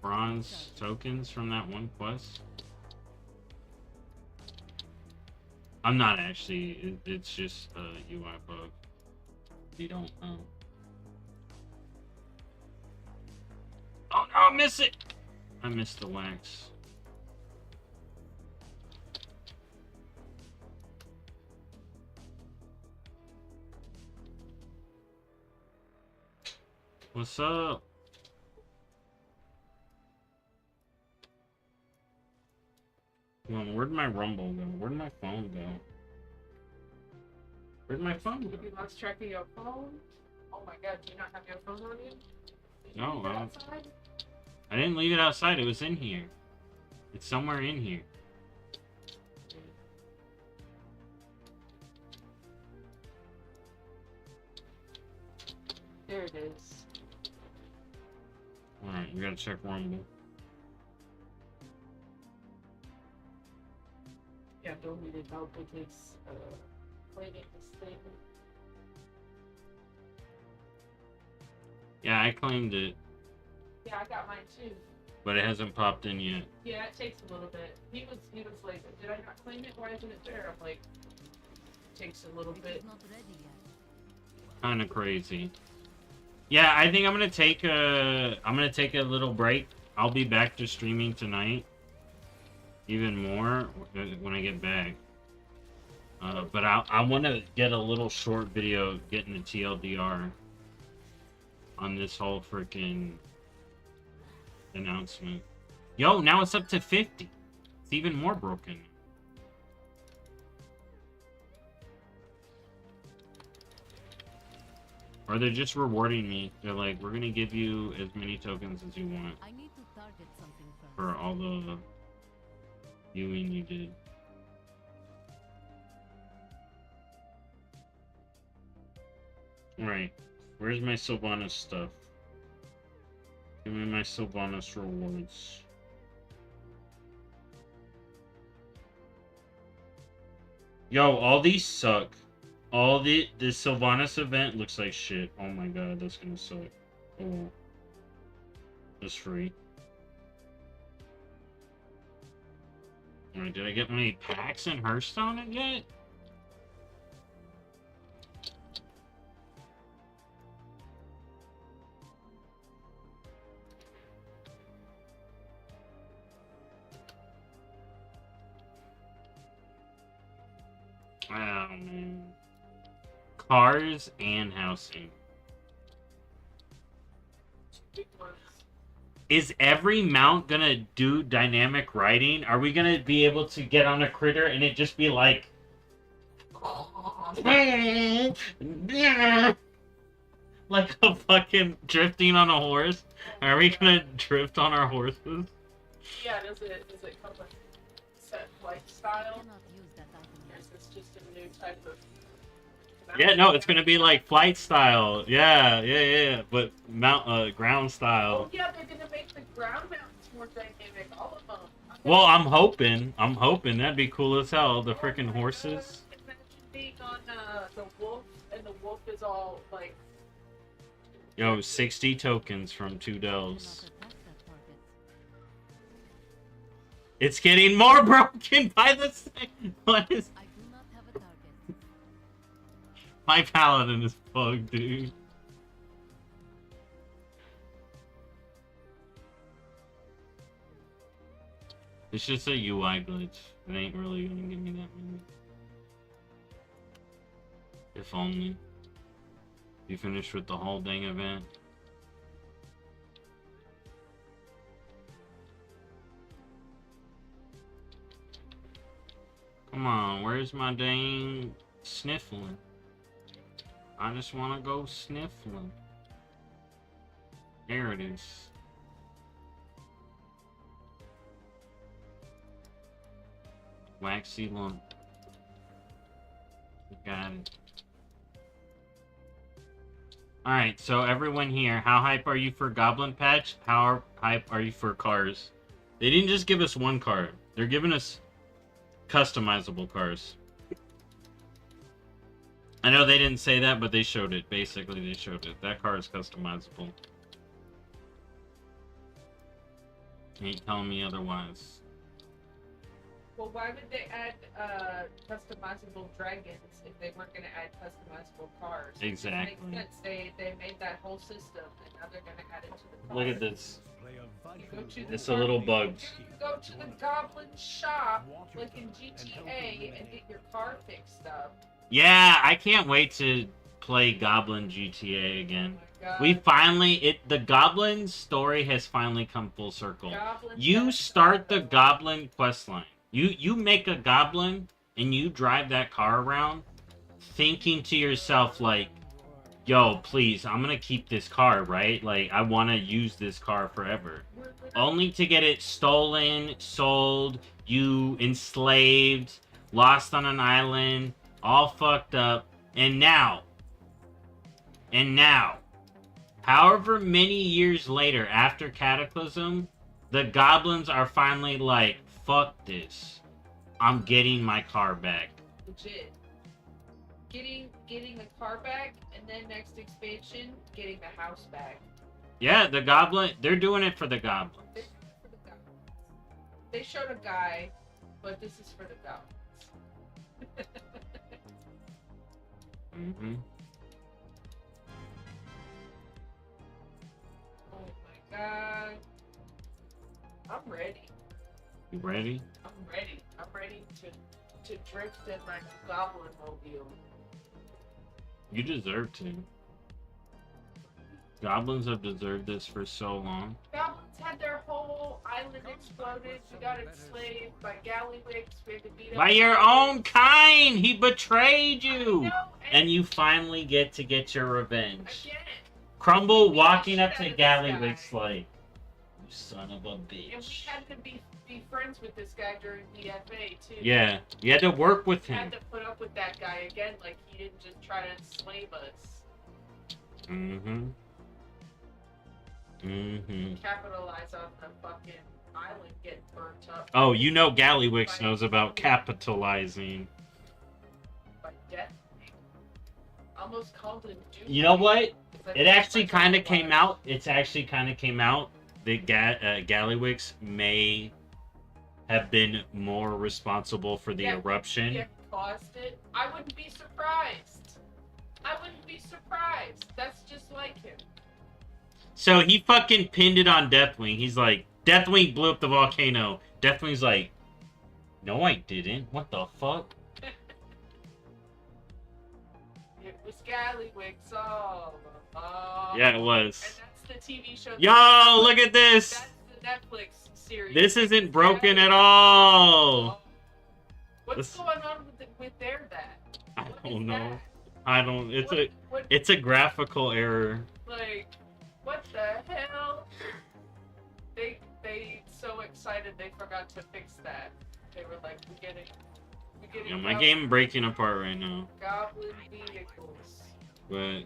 bronze tokens from that one quest. I'm not actually. It's just a UI bug. You don't know. Oh no, I miss it! I missed the wax. What's up? Where'd my rumble go? Where'd my phone go? Where'd my phone go? You lost track of your phone? Oh my god, do you not have your phone on you? Did you No, leave it outside? I didn't leave it outside. It was in here. It's somewhere in here. There it is. Alright, we gotta check rumble. Yeah, don't need it out because claiming this thing. Yeah, I claimed it, Yeah, I got mine too. but it hasn't popped in yet. Yeah, it takes a little bit. He was like, did I not claim it? Why isn't it there? I'm like, it takes a little bit. Not ready yet. Kinda crazy. Yeah, I think I'm gonna take a little break. I'll be back to streaming tonight. Even more when I get back. But I want to get a little short video getting the TLDR on this whole freaking announcement. Yo, now it's up to 50. It's even more broken. Or they're just rewarding me. They're like, we're gonna give you as many tokens as you want I need to target something first. for all the viewing you did. Alright, where's my Sylvanas stuff? Give me my Sylvanas rewards. Yo, all these suck. All the Sylvanas event looks like shit. Oh my god, that's gonna suck. Oh, it's free. Alright, did I get my packs in Hearthstone yet? Oh man. Cars and housing. Is every mount gonna do dynamic riding? Are we gonna be able to get on a critter and it just be like like a fucking drifting on a horse? Are we gonna drift on our horses? Yeah, does it come with set lifestyle? Or is this just a new type of... Yeah, no, it's gonna be like flight style. Yeah, but mount ground style. Oh yeah, they're gonna make the ground mounts more dynamic, all of them. Well, I'm hoping that'd be cool as hell. The freaking horses. Imagine being on the wolf, and the wolf is all like... Yo, 60 tokens from 2 delves. It's getting more broken by the second. What is... My paladin is bugged, dude. It's just a UI glitch. It ain't really gonna give me that many. If only. You finished with the whole dang event. Come on, where's my dang sniffling? I just want to go sniffling. There it is. Waxy lump. Got it. Alright, so everyone here, how hype are you for Goblin Patch? How hype are you for cars? They didn't just give us one car. They're giving us customizable cars. I know they didn't say that, but they showed it. Basically, they showed it. That car is customizable. Ain't telling me otherwise. Well, why would they add customizable dragons if they weren't going to add customizable cars? Exactly. It makes sense. They made that whole system, and now they're going to add it to the car. Look at this. You go to the It's a little car- bugged. You can go to the Goblin shop, like in GTA, and get your car fixed up. Yeah, I can't wait to play Goblin GTA again. God. We finally, the Goblin story has finally come full circle. Goblin You start the Goblin questline. You make a Goblin and you drive that car around thinking to yourself like, yo, please, I'm gonna keep this car, right? Like, I want to use this car forever. Only to get it stolen, sold, you enslaved, lost on an island, all fucked up, and now, however many years later after Cataclysm, the goblins are finally like, fuck this. I'm getting my car back. Legit. Getting the car back, and then next expansion, getting the house back. Yeah, the goblin, they're doing it for the goblins. They showed a guy, but this is for the goblins. Mm-hmm. Oh my god. I'm ready. You ready? I'm ready. I'm ready to drift in my goblin mobile. You deserve to. Goblins have deserved this for so long. Goblins had their whole island exploded. We got enslaved by Gallywix. We had to beat up By your own kind! He betrayed you! know, And you finally get to get your revenge. Again. Crumble walking up to Gallywix like, you son of a And we bitch. had to be friends with this guy during BFA too. Yeah, you had to work with We him. had to put up with that guy again, like he didn't just try to enslave us. Mm-hmm. Mm-hmm. Capitalize on the fucking island getting burnt up. Oh, you know Gallywix knows about capitalizing. By death. Almost called him Doom. You know what? Like, It actually kind of came out. It's actually kind of came out that Gallywix may have been more responsible for the eruption. Yeah, caused it. I wouldn't be surprised. I wouldn't be surprised. That's just like him. So he fucking pinned it on Deathwing. He's like, Deathwing blew up the volcano. Deathwing's like, no, I didn't. What the fuck? It was Gallywix all along. Yeah, it was. And that's the TV show. Yo, look at this. That's the Netflix series. This isn't broken at all. What's This- going on with their that? I What don't is know. that? I don't. It's What- it's a graphical error. Like, what the hell? They so excited they forgot to fix that. They were like, we get it. Yeah, my game breaking apart right now, Goblin vehicles. but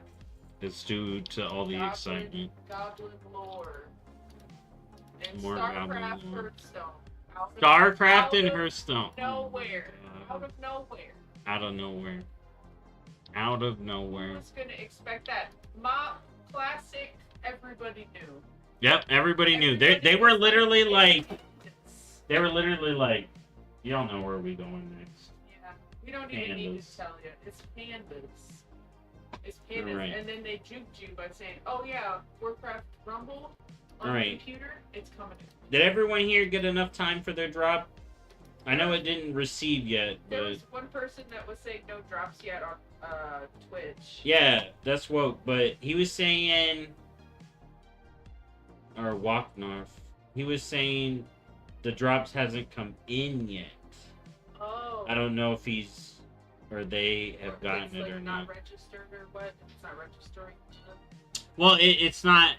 it's due to all the excitement. Goblin lore. And More Goblin StarCraft lore. Hearthstone. Out of- StarCraft out and of Hearthstone. Nowhere. God. Out of nowhere. Out of nowhere. Out of nowhere. Who's gonna expect that? Mob classic, everybody knew. Yep, everybody knew. They were literally like, you don't know where we going next. Yeah, we don't even need Pandas. to tell you. It's pandas. It's You're pandas, right. and then they juked you by saying, "Oh yeah, Warcraft Rumble on Alright. the computer, it's coming." Did everyone here get enough time for their drop? I know it didn't receive yet, There but was one person that was saying no drops yet on Twitch. yeah, that's what. But he was saying, or Walknarf, he was saying the drops hasn't come in yet. Oh. I don't know if he's or they have gotten it's, it like, or not not. registered or what? It's not registering. Well, it's not.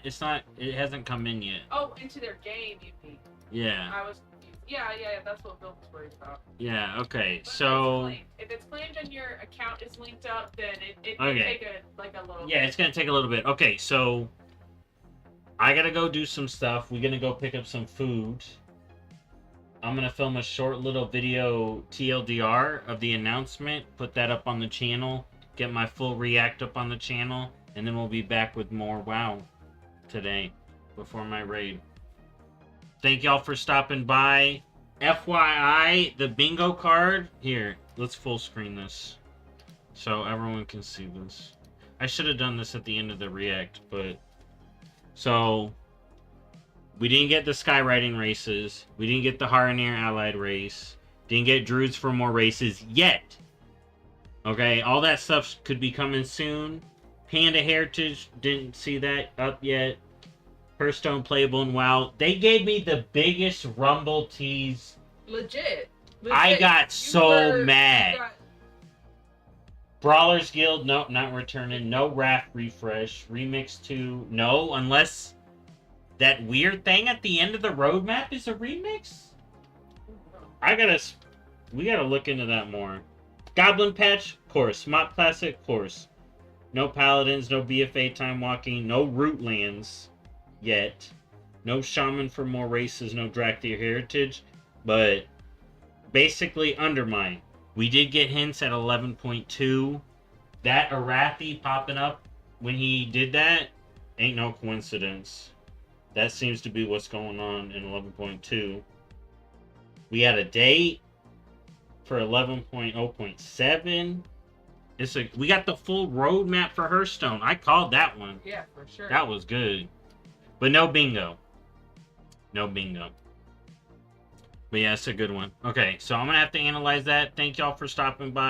It hasn't come in yet. Oh, into their game, you mean? Yeah. I was confused. Yeah, that's what Bill was worried about. Yeah. Okay. But So. it's claimed. If it's claimed and your account is linked up, then it Okay. may take a little. Yeah, it's gonna take a little bit. Okay, so I gotta go do some stuff. We're gonna go pick up some food. I'm gonna film a short little video TLDR of the announcement. Put that up on the channel. Get my full react up on the channel. And then we'll be back with more WoW today before my raid. Thank y'all for stopping by. FYI, the bingo card. Here, let's full screen this so everyone can see this. I should have done this at the end of the react, but... So, we didn't get the skywriting races. We didn't get the Harneer allied race. Didn't get druids for more races yet. Okay, all that stuff could be coming soon. Panda Heritage, didn't see that up yet. Hearthstone playable in WoW. They gave me the biggest Rumble tease. Legit. I got so mad. Brawlers Guild, nope, not returning. No Raft refresh. Remix 2, no, unless that weird thing at the end of the roadmap is a remix? We gotta look into that more. Goblin Patch, of course. Mop Classic, of course. No Paladins, no BFA Time Walking, no Root Lands yet. No Shaman for more races, no Drakthir Heritage. But basically Undermine. We did get hints at 11.2. That Arathi popping up when he did that ain't no coincidence. That seems to be what's going on in 11.2. We had a date for 11.0.7. We got the full roadmap for Hearthstone. I called that one. Yeah, for sure. That was good. But no bingo. No bingo. But yeah, it's a good one. Okay, so I'm going to have to analyze that. Thank y'all for stopping by.